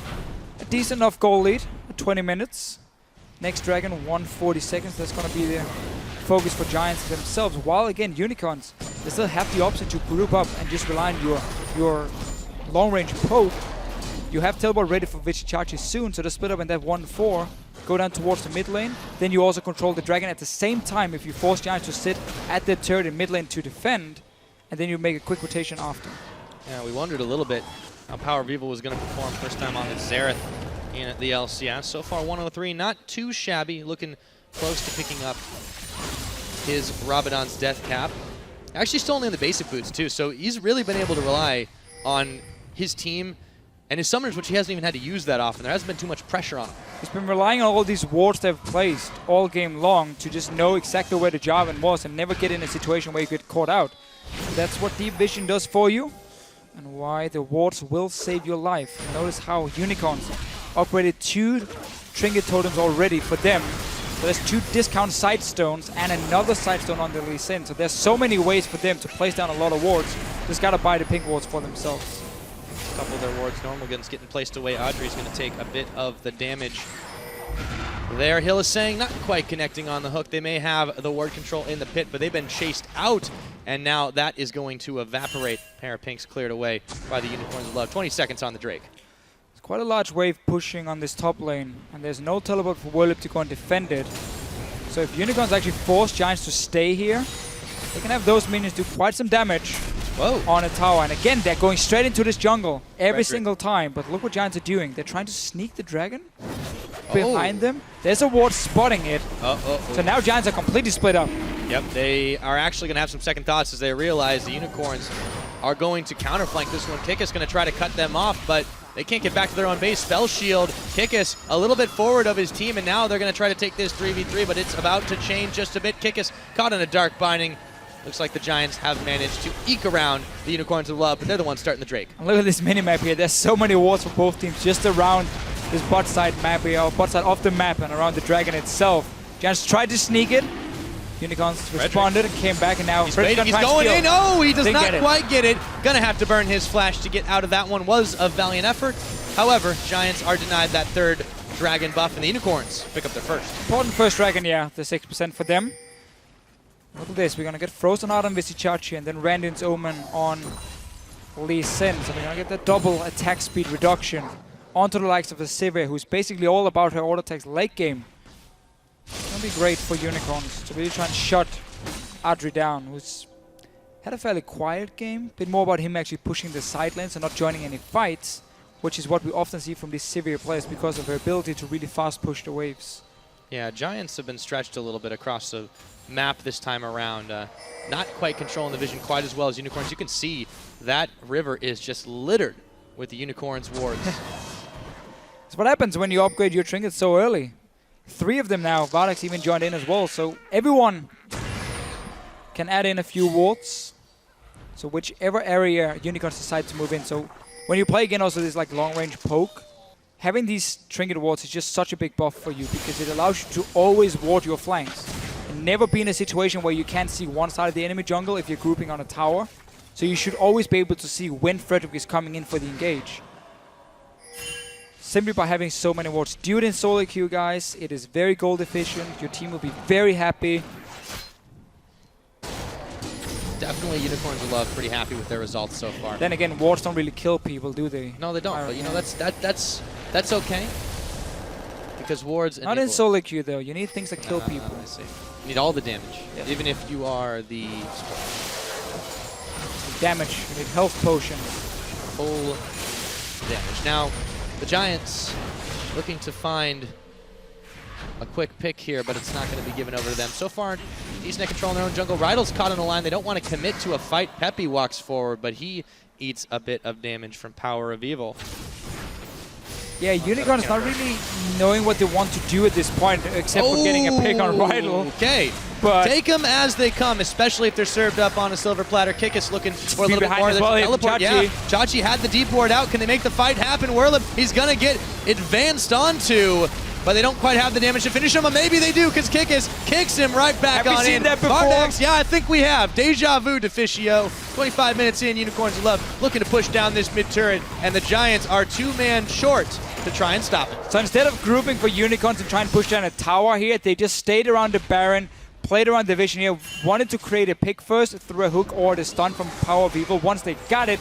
a decent enough goal lead at 20 minutes. Next dragon, 140 seconds. That's going to be the focus for Giants themselves. While again, Unicorns, they still have the option to group up and just rely on your long-range poke. You have teleport ready for Vishichachi soon, so they split up in that 1-4, go down towards the mid lane. Then you also control the dragon at the same time if you force Giants to sit at the turret in mid lane to defend, and then you make a quick rotation after. Yeah, we wondered a little bit how Power of Evil was going to perform first time on the Xerath in the LCS. So far 103, not too shabby, looking close to picking up his Rabadon's death cap. Actually still only in the basic boots too, so he's really been able to rely on his team and his summoners, which he hasn't even had to use that often. There hasn't been too much pressure on him. He's been relying on all these wards they've placed all game long to just know exactly where the Jarvan was and never get in a situation where you get caught out. That's what Deep Vision does for you, and why the wards will save your life. Notice how Unicorns upgraded 2 Trinket Totems already for them. So there's 2 discount side stones and another side stone on the Lee Sin. So there's so many ways for them to place down a lot of wards. Just gotta buy the pink wards for themselves. A couple of their wards, normal guns getting placed away. Audrey's gonna take a bit of the damage there. Hill is saying not quite connecting on the hook. They may have the ward control in the pit, but they've been chased out, and now that is going to evaporate. Pair of pinks cleared away by the Unicorns of Love. 20 seconds on the Drake. It's quite a large wave pushing on this top lane, and there's no teleport for Werlib to go and defend it. So if Unicorns actually force Giants to stay here, they can have those minions do quite some damage on a tower. And again, they're going straight into this jungle every single time. But look what Giants are doing. They're trying to sneak the dragon behind them. There's a ward spotting it. So now Giants are completely split up. Yep, they are actually going to have some second thoughts as they realize the Unicorns are going to counterflank this one. Kickus going to try to cut them off, but they can't get back to their own base. Spell Shield, Kickus a little bit forward of his team, and now they're going to try to take this 3v3, but it's about to change just a bit. Kickus caught in a dark binding. Looks like the Giants have managed to eke around the Unicorns of Love, but they're the ones starting the Drake. And look at this mini-map here. There's so many wards for both teams just around this bot side map here, or bot side of the map and around the Dragon itself. Giants tried to sneak it. Unicorns responded and came back, and now he's going in. Oh, he does not quite get it. Gonna have to burn his flash to get out of that one. Was a valiant effort. However, Giants are denied that third Dragon buff, and the Unicorns pick up their first. Important first Dragon, yeah. The 6% for them. Look at this. We're gonna get Frozen Art on Visichachi and then Randin's Omen on Lee Sin. So we're gonna get the double attack speed reduction onto the likes of the Sivir, who's basically all about her auto attacks late game. It's going to be great for Unicorns to really try and shut Adri down, who's had a fairly quiet game. A bit more about him actually pushing the side lanes and not joining any fights, which is what we often see from these Sivir players because of her ability to really fast push the waves. Yeah, Giants have been stretched a little bit across the map this time around. Not quite controlling the vision quite as well as Unicorns. You can see that river is just littered with the Unicorns' wards. That's what happens when you upgrade your trinkets so early. 3 of them now. Vardax even joined in as well, so everyone can add in a few wards. So whichever area Unicorns decide to move in. So when you play again also this like long range poke, having these trinket wards is just such a big buff for you because it allows you to always ward your flanks and never be in a situation where you can't see one side of the enemy jungle if you're grouping on a tower. So you should always be able to see when Frederick is coming in for the engage. Simply by having so many wards. Do it in solo queue, guys. It is very gold efficient. Your team will be very happy. Definitely Unicorns of Love pretty happy with their results so far. Then again, wards don't really kill people, do they? No, they don't. But you know that's okay. Because wards not in solo queue though. You need things that kill people. I see. You need all the damage, even if you are the damage. You need health potions. Full damage. Now, the Giants looking to find a quick pick here, but it's not going to be given over to them. So far, decent controlling their own jungle. Rydell's caught on the line. They don't want to commit to a fight. Peppy walks forward, but he eats a bit of damage from Power of Evil. Yeah, Unicorn's not really knowing what they want to do at this point, except for getting a pick on Rydell. Okay. But take them as they come, especially if they're served up on a silver platter. Kickus looking for a little bit more. Teleport. Yeah, Chachi had the deep ward out. Can they make the fight happen? Werlip, he's going to get advanced onto, but they don't quite have the damage to finish him. But maybe they do, because Kickus kicks him right back on in. Have we seen that before? Vardax, yeah, I think we have. Deja vu Deficio. 25 minutes in, Unicorns of Love looking to push down this mid turret, and the Giants are 2-man short to try and stop it. So instead of grouping for Unicorns and try and push down a tower here, they just stayed around the Baron, played around the vision here, wanted to create a pick first through a hook or the stun from Power of Evil. Once they got it,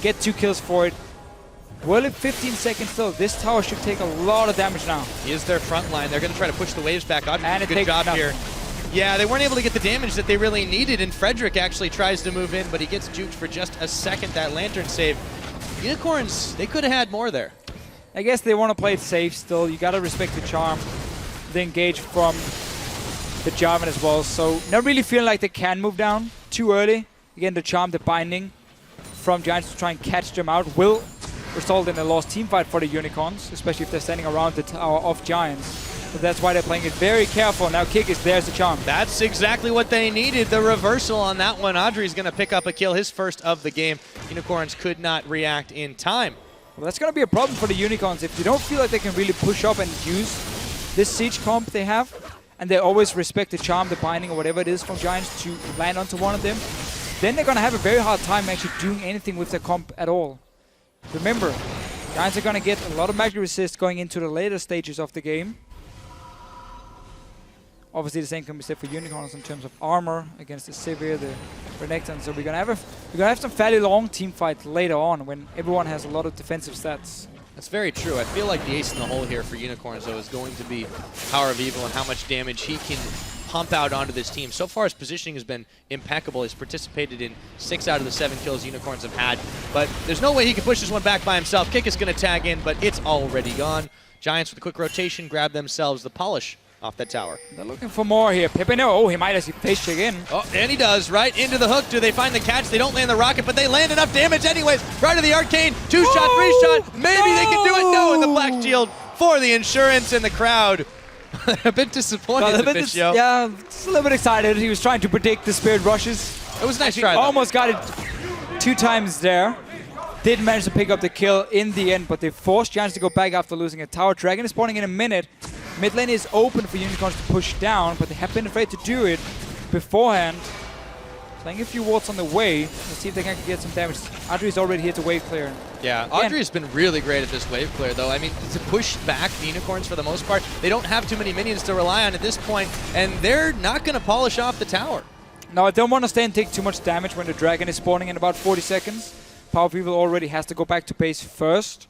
get 2 kills for it. Well, in 15 seconds still, this tower should take a lot of damage now. He is their front line. They're going to try to push the waves back. Audrey did a good job here. Yeah, they weren't able to get the damage that they really needed, and Frederick actually tries to move in, but he gets juked for just a second. That Lantern save. Unicorns, they could have had more there. I guess they want to play it safe still. You got to respect the charm, the engage from the Jarvan as well. So not really feeling like they can move down too early. Again, the charm, the binding from Giants to try and catch them out will result in a lost team fight for the Unicorns, especially if they're standing around the tower of Giants. So that's why they're playing it very careful. Now Kickus, there's the charm. That's exactly what they needed. The reversal on that one. Audrey's going to pick up a kill, his first of the game. Unicorns could not react in time. Well, that's going to be a problem for the Unicorns. If they don't feel like they can really push up and use this siege comp they have, and they always respect the charm, the binding, or whatever it is from Giants to land onto one of them, then they're going to have a very hard time actually doing anything with their comp at all. Remember, Giants are going to get a lot of magic resist going into the later stages of the game. Obviously, the same can be said for Unicorns in terms of armor against the Sivir, the Renekton. So we're gonna have some fairly long team fights later on when everyone has a lot of defensive stats. That's very true. I feel like the ace in the hole here for Unicorns, though, is going to be Power of Evil and how much damage he can pump out onto this team. So far, his positioning has been impeccable. He's participated in 6 out of the 7 kills Unicorns have had. But there's no way he can push this one back by himself. Kick is going to tag in, but it's already gone. Giants with a quick rotation grab themselves the polish off that tower. They're looking for more here. Pepino, oh, he might actually face check in. Oh, and he does, right into the hook. Do they find the catch? They don't land the rocket, but they land enough damage anyways. Right to the arcane, 2-shot, 3-shot. Maybe they can do it. No, and the black shield for the insurance, and the crowd a bit disappointed. Yeah, just a little bit excited. He was trying to predict the Spirit Rushes. It was a nice try, though. Almost got it 2 times there. Didn't manage to pick up the kill in the end, but they forced Giants to go back after losing a tower. Dragon is spawning in a minute. Mid lane is open for Unicorns to push down, but they have been afraid to do it beforehand. Playing a few wards on the way. Let's see if they can get some damage. Audrey is already here to wave clear. Yeah, Audrey has been really great at this wave clear, though. I mean, to push back the Unicorns for the most part, they don't have too many minions to rely on at this point, and they're not going to polish off the tower. No, I don't want to stay and take too much damage when the Dragon is spawning in about 40 seconds. Power People already has to go back to base first,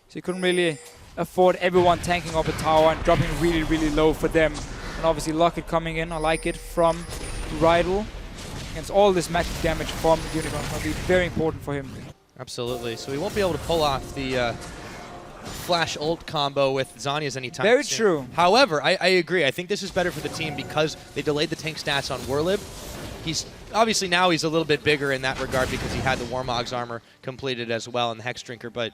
so you couldn't really afford everyone tanking up a tower and dropping really, really low for them. And obviously Locket coming in, I like it, from Rydell. Against all this magic damage from Unicorn, will be very important for him. Absolutely, so he won't be able to pull off the flash ult combo with Zhonya's anytime Very soon. true. However, I agree, I think this is better for the team because they delayed the tank stats on Werlib. He's obviously now he's a little bit bigger in that regard because he had the Warmog's armor completed as well and the Hex Drinker, but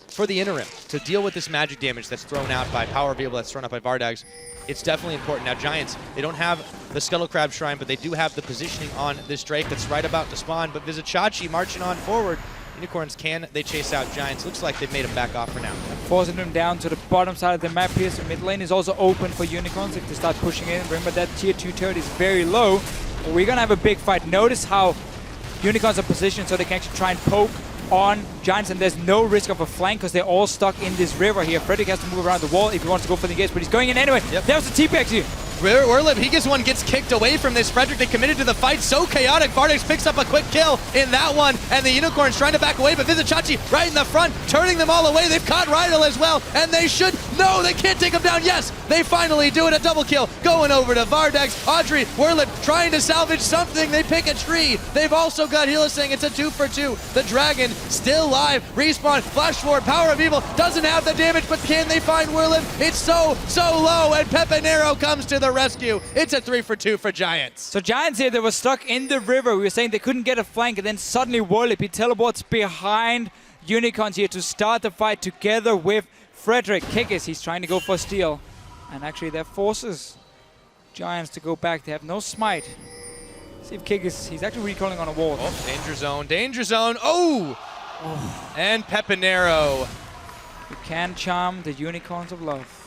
for the interim, to deal with this magic damage that's thrown out by Power People, that's thrown out by Vardags, it's definitely important. Now, Giants, they don't have the Scuttle Crab Shrine, but they do have the positioning on this Drake that's right about to spawn. But Vizicachi marching on forward. Unicorns, can they chase out Giants? Looks like they've made him back off for now. Forcing them down to the bottom side of the map here. So mid lane is also open for Unicorns if they start pushing in. Remember that tier 2 turret is very low. But we're going to have a big fight. Notice how Unicorns are positioned so they can actually try and poke on Giants, and there's no risk of a flank because they're all stuck in this river here. Frederick has to move around the wall if he wants to go for the engage, but he's going in anyway. Yep. There's the TP actually. Werlib, he gets kicked away from this. Frederick, they committed to the fight. So chaotic. Vardags picks up a quick kill in that one. And the Unicorns trying to back away, but Vizicachi right in the front, turning them all away. They've caught Rydell as well. And they should. No, they can't take him down. Yes, they finally do it. A double kill. Going over to Vardags. Audrey, Werlib trying to salvage something. They pick a tree. They've also got Hila saying it's a 2 for 2. The Dragon still live. Respawn. Flash forward. Power of Evil doesn't have the damage, but can they find Werlib? It's so low. And Pepinero comes to the rescue. It's a 3 for 2 for Giants. So Giants here, they were stuck in the river. We were saying they couldn't get a flank, and then suddenly Werlib, he teleports behind Unicorns here to start the fight together with Frederick. Kikis, he's trying to go for steal. And actually that forces Giants to go back. They have no smite. See if Kikis, he's actually recalling on a wall. Oh, danger zone, danger zone. Oh! And Pepinero. You can charm the Unicorns of Love.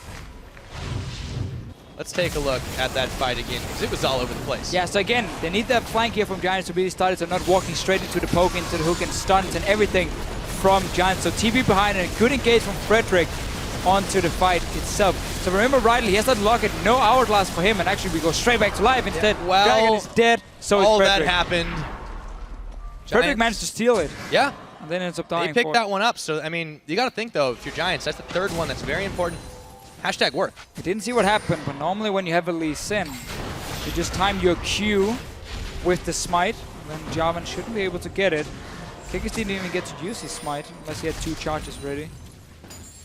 Let's take a look at that fight again, because it was all over the place. Yeah, so again, they need that flank here from Giants to really start it, so not walking straight into the poke, into the hook, and stuns and everything from Giants. So TP behind and a good engage from Frederick onto the fight itself. So remember Rydell, he has that locket, no hourglass for him, and actually we go straight back to life instead. Yeah, well, Dragon is dead, so is Frederick. All that happened. Frederick managed to steal it. Yeah. And then ends up dying. They picked that one up, so I mean, you got to think though, if you're Giants, that's the third one that's very important. Hashtag worth. I didn't see what happened, but normally when you have a Lee Sin, you just time your Q with the smite, and then Jarvan shouldn't be able to get it. Kikis didn't even get to use his smite unless he had 2 charges ready.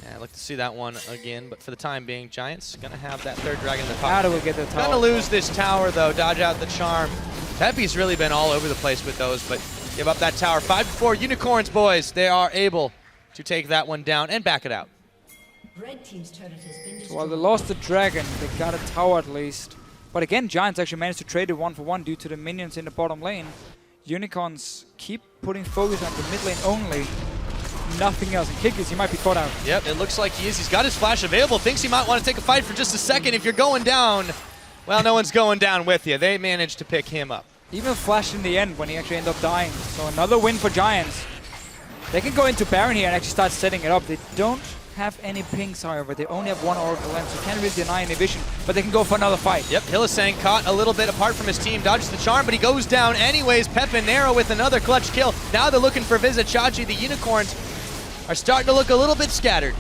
Yeah, I'd like to see that one again, but for the time being, Giants gonna have that third dragon in the pocket. How do we get the tower? Gonna lose this tower though, dodge out the charm. Pepe's really been all over the place with those, but give up that tower. 5-4 Unicorns, boys. They are able to take that one down and back it out. Red team's turret has been destroyed. So while they lost the dragon, they got a tower at least. But again, Giants actually managed to trade it 1-for-1 due to the minions in the bottom lane. Unicorns keep putting focus on the mid lane only. Nothing else. And Kikis, he might be caught out. Yep, it looks like he is. He's got his flash available. Thinks he might want to take a fight for just a second. If you're going down, well, no one's going down with you. They managed to pick him up. Even flashed in the end when he actually ended up dying. So another win for Giants. They can go into Baron here and actually start setting it up. They don't have any pings, however. They only have 1 Oracle Lens, so can't really deny any vision, but they can go for another fight. Yep, Hillisang caught a little bit apart from his team, dodges the charm, but he goes down anyways. Pepinero with another clutch kill. Now they're looking for Vizicachi. The Unicorns are starting to look a little bit scattered.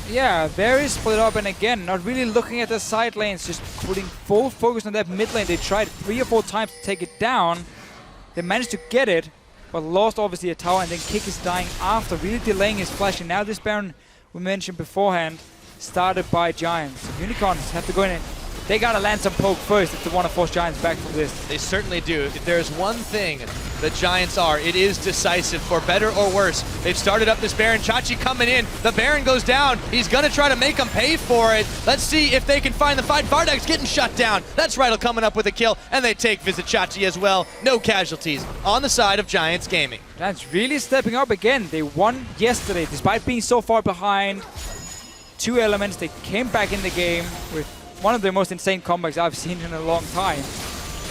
Yeah, very split up, and again, not really looking at the side lanes, just putting full focus on that mid lane. They tried 3 or 4 times to take it down. They managed to get it, but lost obviously a tower, and then Kick is dying after, really delaying his flash. And now this Baron we mentioned beforehand, started by Giants. Unicorns have to go in and they gotta land some poke first if they want to force Giants back from this. They certainly do. If there's one thing the Giants are, it is decisive, for better or worse. They've started up this Baron. Chachi coming in. The Baron goes down. He's going to try to make them pay for it. Let's see if they can find the fight. Vardag's getting shut down. That's Rydell coming up with a kill, and they take Visit Chachi as well. No casualties on the side of Giants Gaming. Giants really stepping up again. They won yesterday despite being so far behind. 2 elements. They came back in the game with one of the most insane comebacks I've seen in a long time.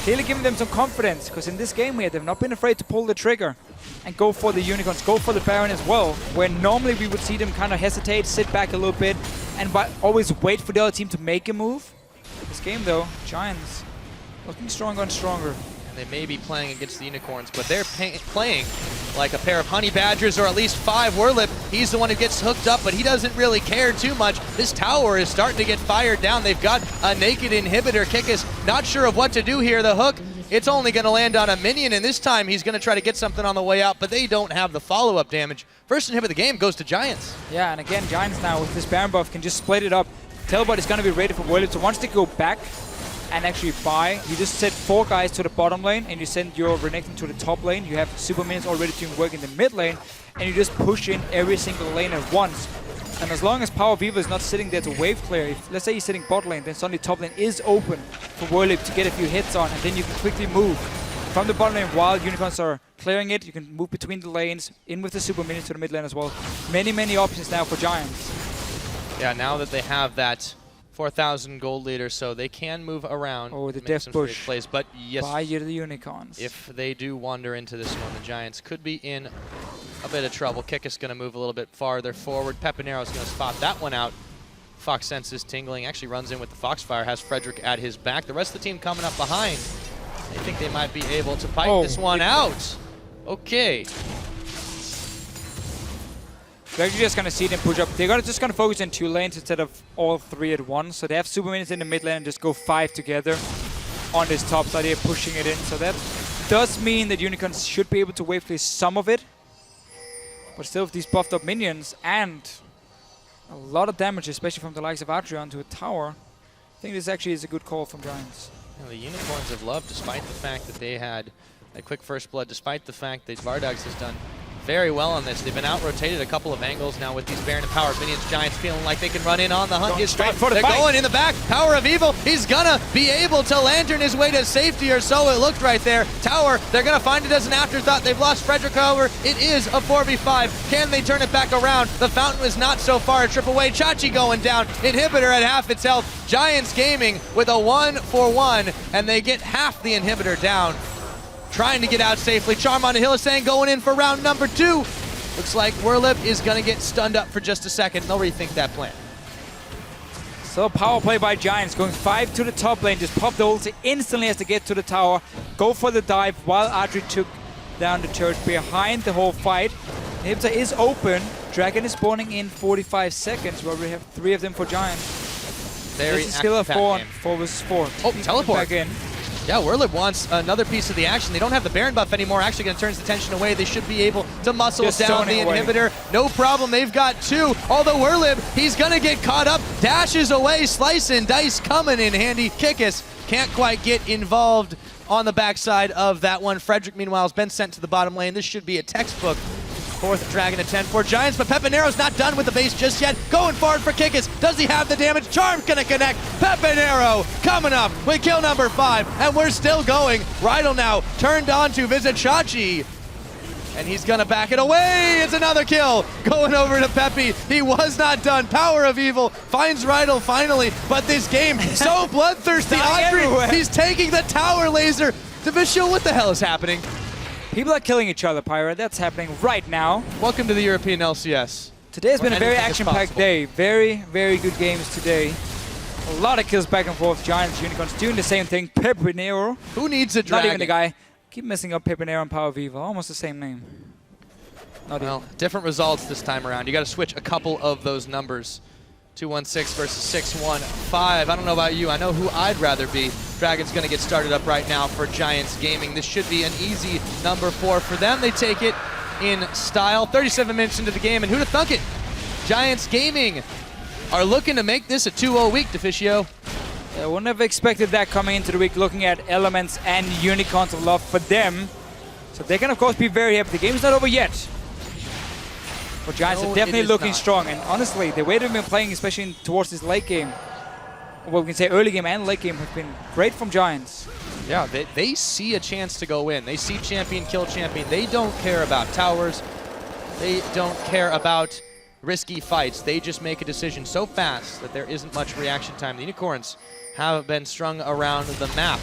Clearly giving them some confidence, because in this game here, they've not been afraid to pull the trigger and go for the Unicorns, go for the Baron as well, where normally we would see them kind of hesitate, sit back a little bit, and always wait for the other team to make a move. This game though, Giants looking stronger and stronger. They may be playing against the Unicorns, but they're playing like a pair of honey badgers, or at least 5. Werlip, he's the one who gets hooked up, but he doesn't really care too much. This tower is starting to get fired down. They've got a naked inhibitor. Kikis not sure of what to do here. The hook, it's only going to land on a minion, and this time he's going to try to get something on the way out, but they don't have the follow-up damage. First inhibit of the game goes to Giants. Yeah, and again, Giants now with this Baron buff can just split it up. Teleport is going to be ready for Werlip, so once they go back and actually buy, you just set 4 guys to the bottom lane and you send your Renekton to the top lane. You have super minions already doing work in the mid lane, and you just push in every single lane at once. And as long as Power Viva is not sitting there to wave clear, if let's say he's sitting bot lane, then suddenly top lane is open for Werlip to get a few hits on, and then you can quickly move from the bottom lane while Unicorns are clearing it. You can move between the lanes, in with the super minions to the mid lane as well. Many options now for Giants. Yeah, now that they have that 4,000 gold leader, so they can move around. Oh, the death push plays, but yes, by the Unicorns. if they do wander into this one, the Giants could be in a bit of trouble. Kikis going to move a little bit farther forward. Pepinero's going to spot that one out. Fox senses tingling, actually runs in with the Foxfire, has Frederick at his back. The rest of the team coming up behind. They think they might be able to pipe this one out. Okay. We're actually just going to see them push up. They're just going to focus on 2 lanes instead of all 3 at once. So they have super minions in the mid lane and just go 5 together on this top side here, pushing it in. So that does mean that Unicorns should be able to wave clear some of it. But still with these buffed up minions and a lot of damage, especially from the likes of Adrian to a tower, I think this actually is a good call from Giants. And the Unicorns have loved, despite the fact that they had a quick first blood, despite the fact that Vardags has done very well on this. They've been out-rotated a couple of angles now with these Baron and Power minions. Giants feeling like they can run in on the hunt. They're going in the back. Power of Evil, he's gonna be able to lantern his way to safety, or so it looked right there. Tower, they're gonna find it as an afterthought. They've lost Frederick, however. It is a 4v5. Can they turn it back around? The fountain was not so far. A trip away. Chachi going down. Inhibitor at half its health. Giants Gaming with a 1-for-1, and they get half the inhibitor down. Trying to get out safely. Charm on the Hillisang going in for round number 2. Looks like Werlip is going to get stunned up for just a second. They'll rethink that plan. So power play by Giants, going 5 to the top lane. Just pop the ulti instantly as they get to the tower. Go for the dive while Adri took down the turret behind the whole fight. Inhibitor is open. Dragon is spawning in 45 seconds, where we have 3 of them for Giants. Very this is still a 4 vs 4. Oh, teleport. Back in. Yeah, Werlip wants another piece of the action. They don't have the Baron buff anymore. Actually going to turn his attention away. They should be able to muscle Just down the inhibitor. No problem. They've got 2. Although Werlip, he's going to get caught up. Dashes away. Slice and dice coming in handy. Kikis can't quite get involved on the backside of that one. Frederick, meanwhile, has been sent to the bottom lane. This should be a textbook 4th Dragon at 10 for Giants, but Pepinero's not done with the base just yet. Going forward for Kikis. Does he have the damage? Charm's gonna connect. Pepinero coming up with kill number 5, and we're still going. Rydell now turned on to visit Chachi, and he's gonna back it away. It's another kill. Going over to Peppy. He was not done. Power of Evil finds Rydell finally, but this game so bloodthirsty. Audrey, he's taking the tower laser. Vishal, what the hell is happening? People are killing each other, Pyra. That's happening right now. Welcome to the European LCS. Today has been a very action-packed day. Very good games today. A lot of kills back and forth. Giants, Unicorns doing the same thing. Pepinero. Who needs a dragon? Not even the guy. Keep messing up Pepinero and Power Viva. Almost the same name. Well, different results this time around. You got to switch a couple of those numbers. 216 versus 615. I don't know about you. I know who I'd rather be. Dragon's going to get started up right now for Giants Gaming. This should be an easy number 4 for them. They take it in style. 37 minutes into the game, and who'd have thunk it? Giants Gaming are looking to make this a 2-0 week, Deficio. I wouldn't have expected that coming into the week, looking at Elements and Unicorns of Love for them. So they can, of course, be very happy. The game's not over yet. But Giants No, are definitely it is looking not. strong. And honestly, the way they've been playing, especially towards this late game, well, we can say early game and late game, have been great from Giants. Yeah, they see a chance to go in. They see champion, kill champion. They don't care about towers. They don't care about risky fights. They just make a decision so fast that there isn't much reaction time. The Unicorns have been strung around the map.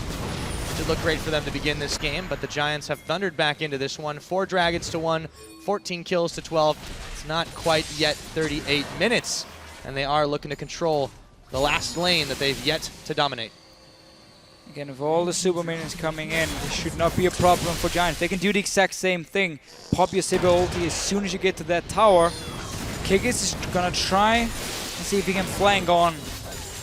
It did look great for them to begin this game, but the Giants have thundered back into this one. 4 Dragons to 1, 14 kills to 12. It's not quite yet 38 minutes, and they are looking to control the last lane that they've yet to dominate. Again, with all the super minions coming in, this should not be a problem for Giants. They can do the exact same thing. Pop your Sibir ulti as soon as you get to that tower. Kikis is gonna try and see if he can flank on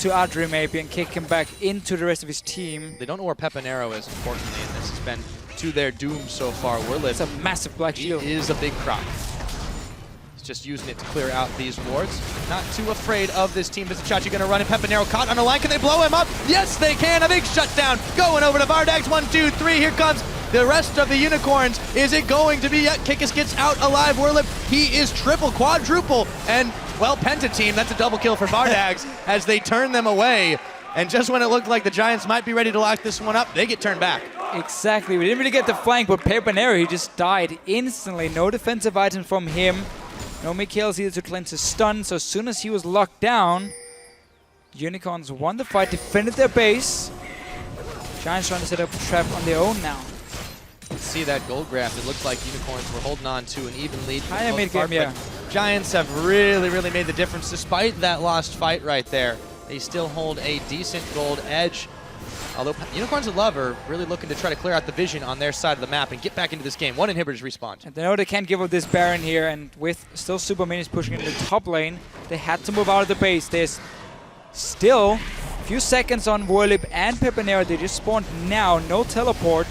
to Adri maybe and kick him back into the rest of his team. They don't know where Pepinero is, unfortunately, and this has been to their doom so far. It's a massive black shield. It is a big crop. He's just using it to clear out these wards. Not too afraid of this team. Vizichachi gonna run, and Pepinero caught on a line. Can they blow him up? Yes, they can. A big shutdown going over to Vardags. 1, 2, 3. Here comes the rest of the Unicorns. Is it going to be yet? Kikis gets out alive. Werlip, he is triple, quadruple, and well, Penta team, that's a double kill for Vardags as they turn them away. And just when it looked like the Giants might be ready to lock this one up, they get turned back. Exactly. We didn't really get the flank, but Pepinero, he just died instantly. No defensive items from him. No Mikhail's either to cleanse his stun. So as soon as he was locked down, Unicorns won the fight, defended their base. Giants trying to set up a trap on their own now. See that gold graph. It looked like Unicorns were holding on to an even lead. for the Higher most mid game, part, yeah. but Giants have really made the difference despite that lost fight right there. They still hold a decent gold edge. Although Unicorns of Love are really looking to try to clear out the vision on their side of the map and get back into this game. 1 inhibitors respawn. And they know they can't give up this Baron here, and with still super minis pushing in the top lane, they had to move out of the base. There's still a few seconds on Werlip and Pepinero. They just spawned now, no teleport.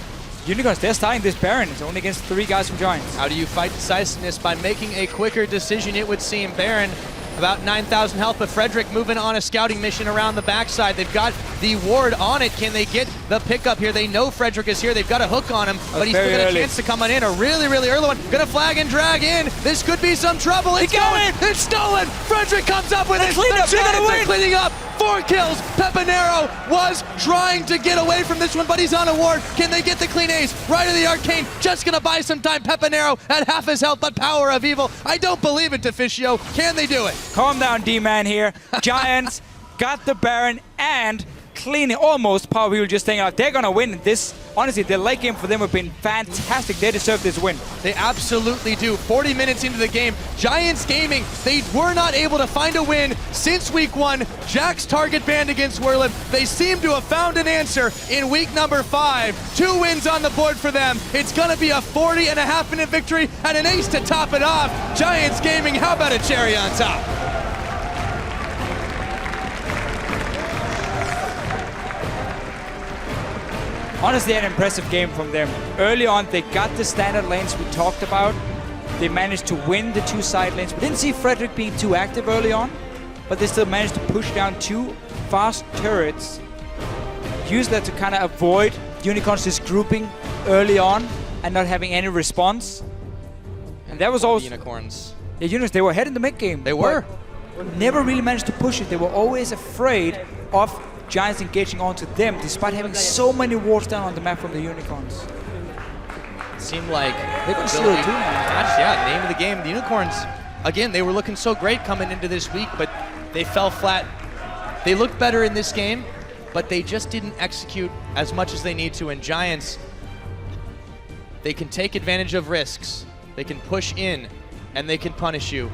Unicorns, they're starting this Baron. It's only against 3 guys from Giants. How do you fight decisiveness? By making a quicker decision, it would seem. Baron, about 9,000 health, but Frederick moving on a scouting mission around the backside. They've got the ward on it. Can they get the pickup here? They know Frederick is here. They've got a hook on him, but he's still got a chance to come on in. A really early one. Gonna flag and drag in. This could be some trouble. It's going. It's stolen. Frederick comes up with it. The Giants are cleaning up. 4 kills. Pepinero was trying to get away from this one, but he's on a ward. Can they get the clean ace? Right of the arcane. Just gonna buy some time. Pepinero at half his health, but power of evil. I don't believe it, Deficio. Can they do it? Calm down, D-Man here. Giants got the Baron and cleaning almost power wheel just staying out. They're gonna win this. Honestly, the late game for them have been fantastic. They deserve this win. They absolutely do. 40 minutes into the game, Giants Gaming, they were not able to find a win since week 1. Jack's target banned against Werlip. They seem to have found an answer in week number 5. 2 wins on the board for them. It's gonna be a 40.5-minute victory and an ace to top it off. Giants Gaming, how about a cherry on top? Honestly, an impressive game from them. Early on, they got the standard lanes we talked about. They managed to win the 2 side lanes. We didn't see Frederick being too active early on, but they still managed to push down 2 fast turrets. Use that to kind of avoid Unicorns just grouping early on and not having any response. And that was also... Unicorns. Yeah, Unicorns, they were ahead in the mid game. They were. Never really managed to push it. They were always afraid of Giants engaging onto them, despite having so many wards down on the map from the Unicorns. It seemed like they're going to slow it too now. Yeah, name of the game. The Unicorns, again, they were looking so great coming into this week, but they fell flat. They looked better in this game, but they just didn't execute as much as they need to. And Giants, they can take advantage of risks. They can push in, and they can punish you.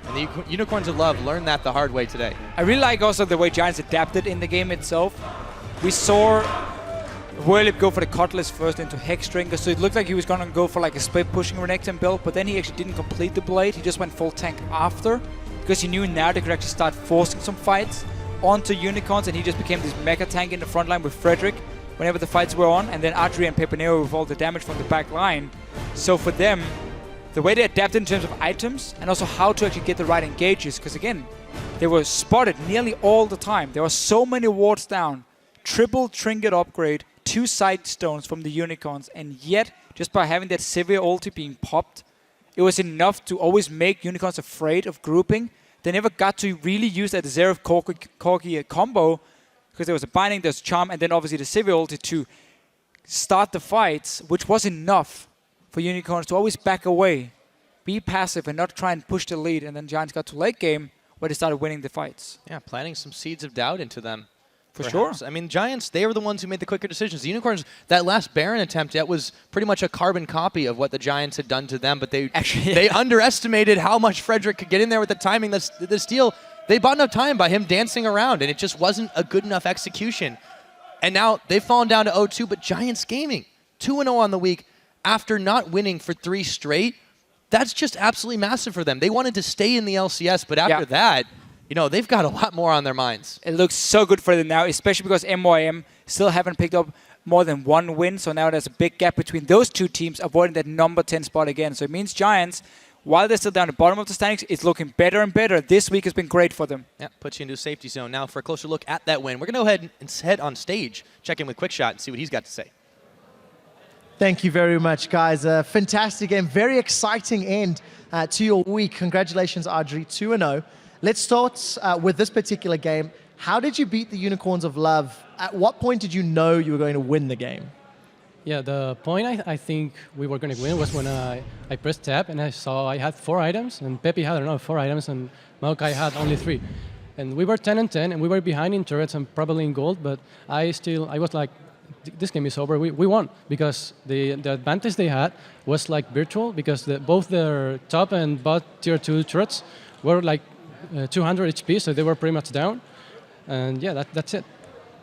And the Unicorns of Love learned that the hard way today. I really like also the way Giants adapted in the game itself. We saw Werlip go for the Cutlass first into Hexdrinker, so it looked like he was going to go for like a split pushing Renekton build, but then he actually didn't complete the blade. He just went full tank after, because he knew now they could actually start forcing some fights onto Unicorns, and he just became this mega tank in the front line with Frederick whenever the fights were on, and then Adri and Pepinero with all the damage from the back line. So for them, the way they adapted in terms of items and also how to actually get the right engages. Because again, they were spotted nearly all the time. There were so many wards down, triple trinket upgrade, 2 side stones from the Unicorns, and yet just by having that severe ulti being popped, it was enough to always make Unicorns afraid of grouping. They never got to really use that Zeref Corki combo because there was a binding, there's charm, and then obviously the severe ulti to start the fights, which was enough for Unicorns to always back away, be passive, and not try and push the lead. And then Giants got to late game where they started winning the fights. Yeah, planting some seeds of doubt into them. For perhaps. sure. I mean, Giants, they were the ones who made the quicker decisions. The Unicorns, that last Baron attempt, that was pretty much a carbon copy of what the Giants had done to them, but they Actually, they underestimated how much FLICKR could get in there with the timing. The steal, they bought enough time by him dancing around, and it just wasn't a good enough execution. And now they've fallen down to 0-2, but Giants Gaming, 2-0 on the week after not winning for 3 straight. That's just absolutely massive for them. They wanted to stay in the LCS, but after that, you know, they've got a lot more on their minds. It looks so good for them now, especially because MYM still haven't picked up more than 1 win. So now there's a big gap between those 2 teams, avoiding that number 10 spot again. So it means Giants, while they're still down the bottom of the standings, it's looking better and better. This week has been great for them. Yeah, puts you into a safety zone. Now for a closer look at that win, we're going to go ahead and head on stage, check in with Quickshot and see what he's got to say. Thank you very much, guys. A fantastic and very exciting end to your week. Congratulations, Audrey, 2-0. Let's start with this particular game. How did you beat the Unicorns of Love? At what point did you know you were going to win the game? Yeah, the point I think we were going to win was when I pressed tab and I saw I had 4 items, and Pepe had, I don't know, 4 items, and Maokai had only 3. And we were 10-10, and we were behind in turrets and probably in gold, but I was like, this game is over, we won. Because the advantage they had was like virtual, because both their top and bot tier 2 turrets were like 200 HP, so they were pretty much down. And yeah, that's it.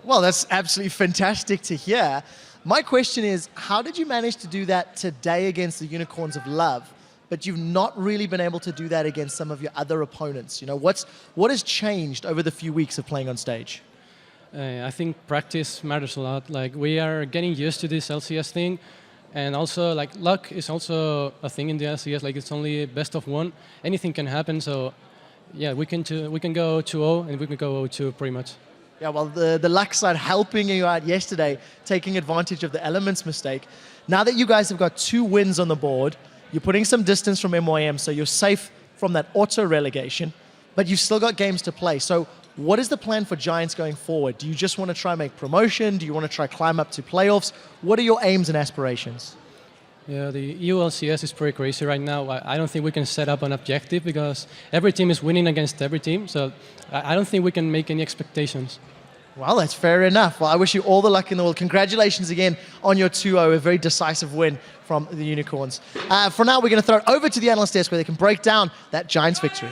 Well, that's absolutely fantastic to hear. My question is, how did you manage to do that today against the Unicorns of Love, but you've not really been able to do that against some of your other opponents? You know, what has changed over the few weeks of playing on stage? I think practice matters a lot. Like, we are getting used to this LCS thing, and also like luck is also a thing in the LCS. Like, it's only best of 1. Anything can happen. So yeah, we can go 2-0 and we can go 0-2 pretty much. Yeah, well, the luck side helping you out yesterday, taking advantage of the Elements mistake. Now that you guys have got 2 wins on the board, you're putting some distance from MYM, so you're safe from that auto relegation, but you've still got games to play. So what is the plan for Giants going forward? Do you just want to try and make promotion? Do you want to try climb up to playoffs? What are your aims and aspirations? Yeah, the EU LCS is pretty crazy right now. I don't think we can set up an objective because every team is winning against every team. So I don't think we can make any expectations. Well, that's fair enough. Well, I wish you all the luck in the world. Congratulations again on your 2-0, a very decisive win from the Unicorns. For now, we're going to throw it over to the analyst desk where they can break down that Giants victory.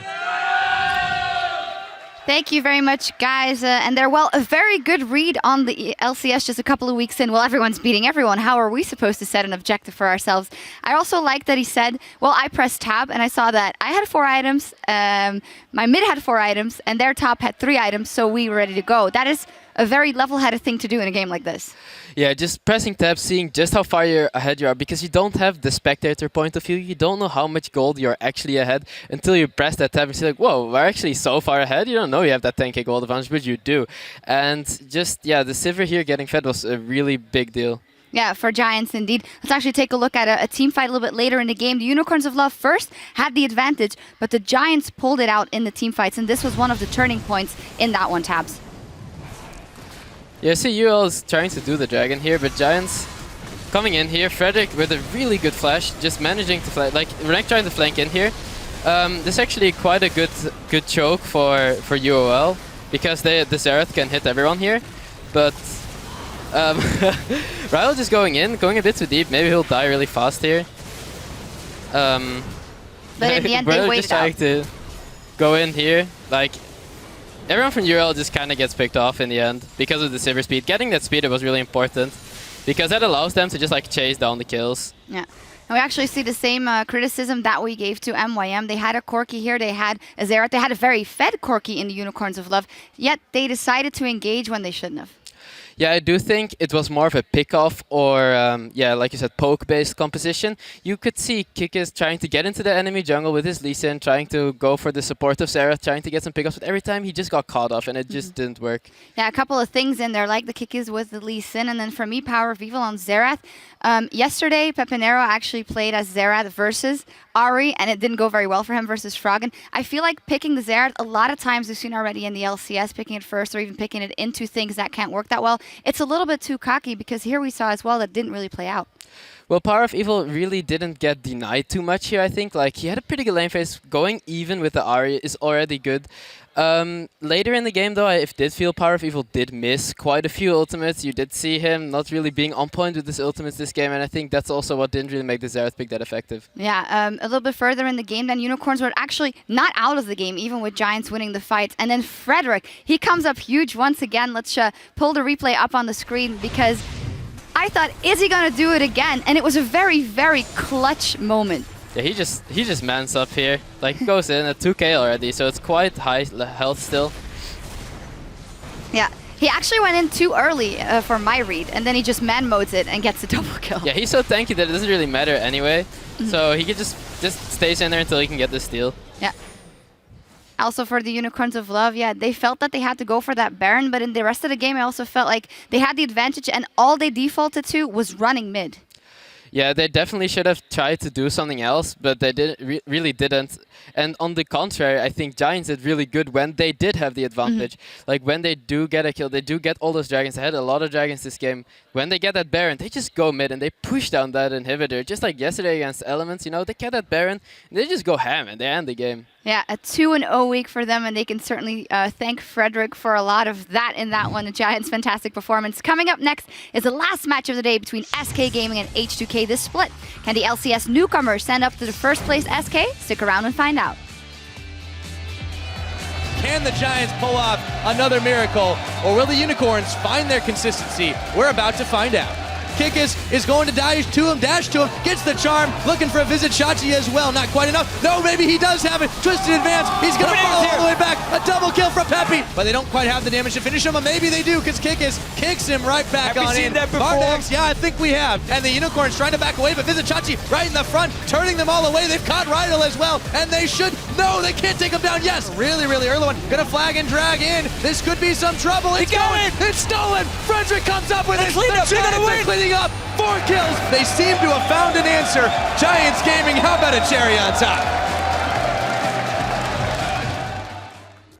Thank you very much, guys. And there, well, a very good read on the LCS just a couple of weeks in. Well, everyone's beating everyone. How are we supposed to set an objective for ourselves? I also like that he said, well, I pressed tab and I saw that I had 4 items, my mid had 4 items, and their top had 3 items, so we were ready to go. That is a very level-headed thing to do in a game like this. Yeah, just pressing tab, seeing just how far ahead you are, because you don't have the spectator point of view. You don't know how much gold you're actually ahead until you press that tab and see like, whoa, we're actually so far ahead. You don't know you have that 10k gold advantage, but you do. And just, yeah, the Sivir here getting fed was a really big deal. Yeah, for Giants indeed. Let's actually take a look at a team fight a little bit later in the game. The Unicorns of Love first had the advantage, but the Giants pulled it out in the team fights, and this was one of the turning points in that one, Tabs. Yeah, see UOL is trying to do the dragon here, but Giants coming in here. Frederick with a really good flash, just managing to flank. Like, Renek trying to flank in here. This is actually quite a good choke for UOL, because the Xerath can hit everyone here. But Ryle just going a bit too deep. Maybe he'll die really fast here. But in the end, they waited just trying out. to go in here. Like, everyone from UOL just kind of gets picked off in the end because of the Sivir speed. Getting that speed was really important, because that allows them to just like chase down the kills. Yeah. And we actually see the same criticism that we gave to MYM. They had a Corki here, they had a Xerath, they had a very fed Corki in the Unicorns of Love, yet they decided to engage when they shouldn't have. Yeah, I do think it was more of a pick-off or, yeah, like you said, poke-based composition. You could see Kikis trying to get into the enemy jungle with his Lee Sin, trying to go for the support of Xerath, trying to get some pick-offs, but every time he just got caught off and it just didn't work. Yeah, a couple of things in there, like the Kikis with the Lee Sin, and then for me, Power of Evil on Xerath. Yesterday, Pepinero actually played as Xerath versus Ari, and it didn't go very well for him versus Froggen. I feel like picking the Xerath, a lot of times we've seen already in the LCS, picking it first or even picking it into things that can't work that well. It's a little bit too cocky because here we saw as well that didn't really play out. Well, Power of Evil really didn't get denied too much here, I think. Like, he had a pretty good lane phase. Going even with the Ari is already good. Later in the game, though, I did feel Power of Evil did miss quite a few ultimates. You did see him not really being on point with his ultimates this game, and I think that's also what didn't really make the Xerath pick that effective. Yeah, a little bit further in the game, then Unicorns were actually not out of the game, even with Giants winning the fight. And then Frederick, he comes up huge once again. Let's pull the replay up on the screen because I thought, is he going to do it again? And it was a very, very clutch moment. Yeah, he just mans up here. Like, goes in at 2k already, so it's quite high health still. Yeah, he actually went in too early for my read, and then he just man modes it and gets the double kill. Yeah, he's so tanky that it doesn't really matter anyway. So he can just stays in there until he can get the steal. Yeah. Also for the Unicorns of Love, yeah, they felt that they had to go for that Baron, but in the rest of the game, I also felt like they had the advantage, and all they defaulted to was running mid. Yeah, they definitely should have tried to do something else, but they really didn't. And on the contrary, I think Giants did really good when they did have the advantage. Like, when they do get a kill, they do get all those dragons. They had a lot of dragons this game. When they get that Baron, they just go mid and they push down that inhibitor. Just like yesterday against Elements, you know, they get that Baron and they just go ham and they end the game. Yeah, a 2-0 week for them, and they can certainly thank Frederick for a lot of that in that one. The Giants' fantastic performance. Coming up next is the last match of the day between SK Gaming and H2K. This split. Can the LCS newcomers stand up to the first place SK? Stick around and find out. Can the Giants pull off another miracle, or will the Unicorns find their consistency? We're about to find out. Kikis is going to dash to him, gets the charm, looking for a visit Shachi as well. Not quite enough. No, maybe he does have it. Twisted advance. He's going to follow all the way back. A double kill from Peppy, but they don't quite have the damage to finish him, but maybe they do because Kikis kicks him right back on in. Have we seen that before? Bardex, yeah, I think we have. And the Unicorns trying to back away, but visit Shachi right in the front, turning them all away. They've caught Rydell as well, and they should. No, they can't take him down. Yes, really, really early one. Gonna flag and drag in. This could be some trouble. It's going. It's stolen. Frederick comes up with it. The Giants are cleaning up. 4 kills. They seem to have found an answer. Giants Gaming, how about a cherry on top?